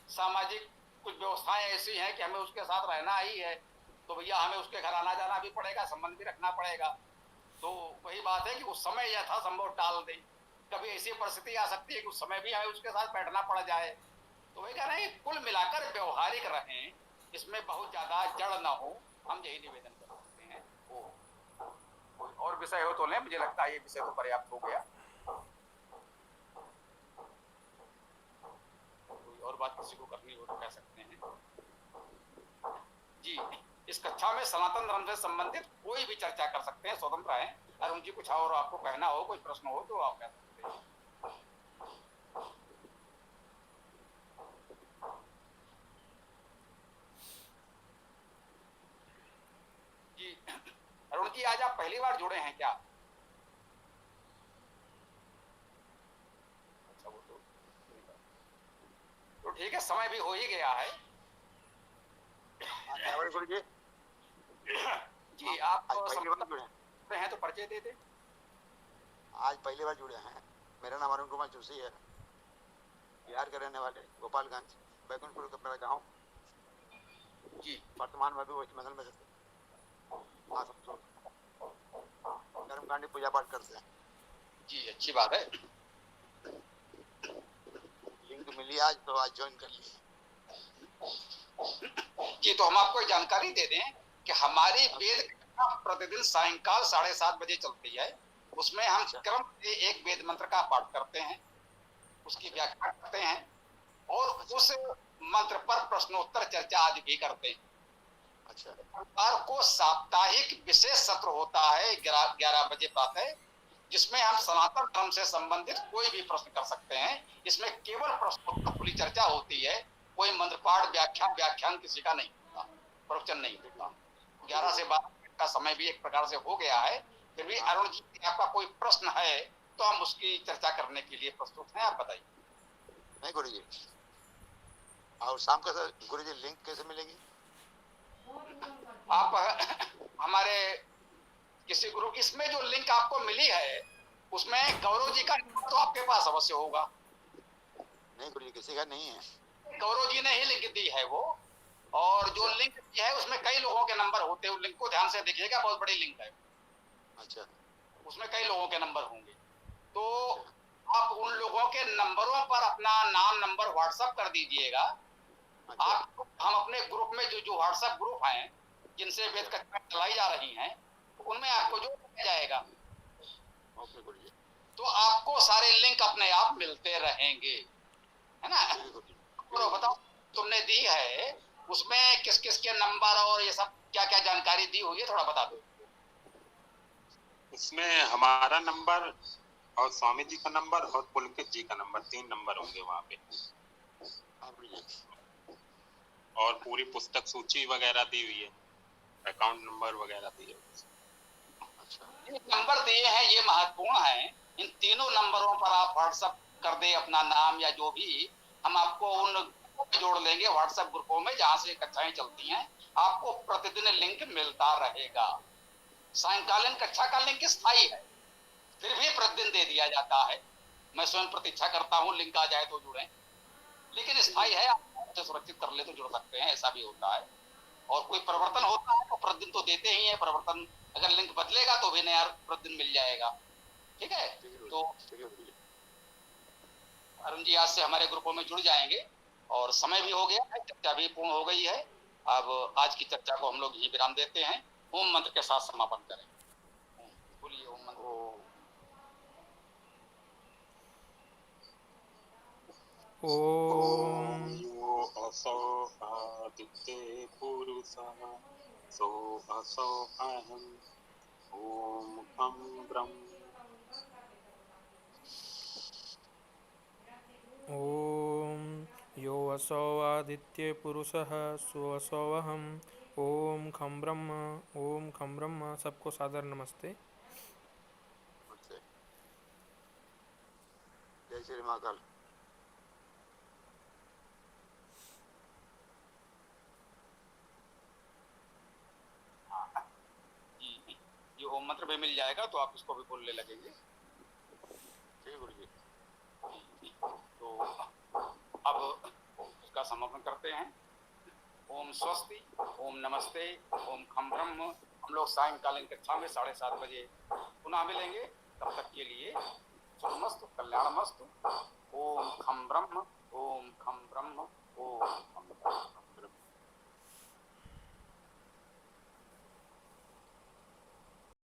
सामाजिक कुछ व्यवस्थाएं ऐसी हैं कि हमें उसके साथ रहना ही है, तो भैया हमें उसके घर आना जाना भी पड़ेगा, संबंध भी रखना पड़ेगा। तो वही बात है कि उस समय यथासंभव टाल दें। कभी ऐसी परिस्थिति आ सकती है कि उस समय भी हमें उसके साथ बैठना पड़ जाए। तो वही कह रहे हैं, कुल मिलाकर व्यवहारिक रहें, इसमें बहुत ज्यादा जड़ ना हो। हम यही निवेदन कर सकते हैं। वो कोई और विषय हो तो लें, मुझे लगता है ये विषय तो पर्याप्त हो गया। कोई और बात किसी को करनी हो तो कह सकते हैं जी। इस कक्षा में सनातन धर्म से संबंधित कोई भी चर्चा कर सकते हैं, स्वतंत्र हैं। अगर उनकी कुछ और आपको कहना हो, कोई प्रश्न हो तो आप कह सकते हैं। जी अरुण जी, आज आप पहली बार जुड़े हैं क्या? अच्छा, वो तो ठीक है, समय भी हो ही गया है। गुरु जी जी आप पहली बार जुड़े हैं तो परिचय दे दे। आज पहली बार जुड़े हैं। मेरा नाम अरुण कुमार जोशी है, बिहार के रहने वाले, गोपालगंज बैकुंठपुर का मेरा गाँव जी। वर्तमान में भी वेस्ट बंगाल में रहते कर्मकांडी पूजा पाठ करते हैं। जी अच्छी बात है। लिंक मिली आज, तो आज ज्वाइन कर लिए। जी तो हम आपको जानकारी दे दें कि हमारी वेद कथा प्रतिदिन सायंकाल 7:30 बजे चलती है। उसमें हम क्रम से एक वेद मंत्र का पाठ करते हैं, उसकी व्याख्या करते हैं और उस मंत्र पर प्रश्नोत्तर चर्चा आदि भी करते हैं। अच्छा। रविवार को साप्ताहिक विशेष सत्र होता है 11 बजे प्रातः, जिसमें हम सनातन धर्म से संबंधित कोई भी प्रश्न कर सकते हैं। इसमें केवल प्रश्नोत्तर खुली चर्चा होती है, कोई मंत्र पाठ व्याख्यान किसी का नहीं होता, प्रवचन नहीं होता। 11 से 12 का समय भी एक प्रकार से हो गया है। फिर भी अरुण जी, आपका कोई प्रश्न है तो हम उसकी चर्चा करने के लिए प्रस्तुत हैं, आप बताइए। नहीं गुरु जी, और शाम का गुरु जी लिंक कैसे मिलेगी? आप हमारे किसी ग्रुप, इसमें जो लिंक आपको मिली है उसमें गौरव जी का तो आपके पास अवश्य होगा। नहीं गुरु जी, किसी का नहीं है। गौरव जी ने ही लिंक दी है वो, और जो लिंक दी है उसमें कई लोगों के नंबर होते हैं। लिंक को ध्यान से देखिएगा, बहुत बड़ी लिंक है। अच्छा। उसमें कई लोगों के नंबर होंगे, तो आप उन लोगों के नंबरों पर अपना नाम नंबर व्हाट्सएप कर दीजिएगा। आप हम अपने ग्रुप में जो व्हाट्सएप ग्रुप हैं जिनसे वेद कथा चलाई जा रही हैं, उनमें आपको जो दिया जाएगा। ओके गुरु जी। तो आपको सारे लिंक अपने आप मिलते रहेंगे, है ना? तो बताओ, तुमने दी है उसमें किस किस के नंबर और ये सब क्या क्या जानकारी दी हुई है, थोड़ा बता दो। इसमें हमारा नंबर और स्वामी जी का नंबर और पुलकित जी का नंबर, 3 नंबर होंगे वहाँ पे। और पूरी पुस्तक सूची वगैरह दी हुई है, अकाउंट नंबर वगैरह दिए हुए। नंबर दिए हैं, ये महत्वपूर्ण है। इन तीनों नंबरों पर आप व्हाट्सएप कर दे अपना नाम या जो भी, हम आपको उन जोड़ लेंगे व्हाट्सएप ग्रुपों में जहां से कक्षाएं चलती हैं। आपको प्रतिदिन लिंक मिलता रहेगा। सायंकालीन कक्षा का लिंक स्थायी है, फिर भी प्रतिदिन दे दिया जाता है। मैं स्वयं प्रतीक्षा करता हूँ लिंक आ जाए तो जुड़े, लेकिन स्थायी है, आप सुरक्षित कर ले तो जुड़ सकते हैं, ऐसा भी होता है। और कोई परिवर्तन होता है तो प्रतिदिन तो देते ही है परिवर्तन, अगर लिंक बदलेगा तो भी नया प्रतिदिन मिल जाएगा। ठीक है, तो अरुण जी आज से हमारे ग्रुपों में जुड़ जाएंगे। और समय भी हो गया है, चर्चा भी पूर्ण हो गई है। अब आज की चर्चा को हम लोग यही विराम देते हैं। ओम मंत्र के साथ समापन करें। बोलिए ओम मंत्र। ओम यो असौ आदित्य पुरुषः सो असौ अहम् ओम खं ब्रह्म यो असौ आदित्ये पुरुषः सुवसौहम। ओम खम ब्रह्म। ओम खम ब्रह्म। सबको सादर नमस्ते। मुझसे जय श्री महाकाल। जी, ये ओम मंत्र भी मिल जाएगा तो आप इसको भी बोलने लगेंगे। ठीक गुरु जी। तो अब उसका समापन करते हैं। ओम स्वस्ति, ओम नमस्ते, ओम खम ब्रह्म। हम लोग सायंकालीन कक्षा में 7:30 बजे पुनः मिलेंगे। तब तक के लिए शुभमस्तु, कल्याणमस्तु। ओम खम ब्रह्म, ओम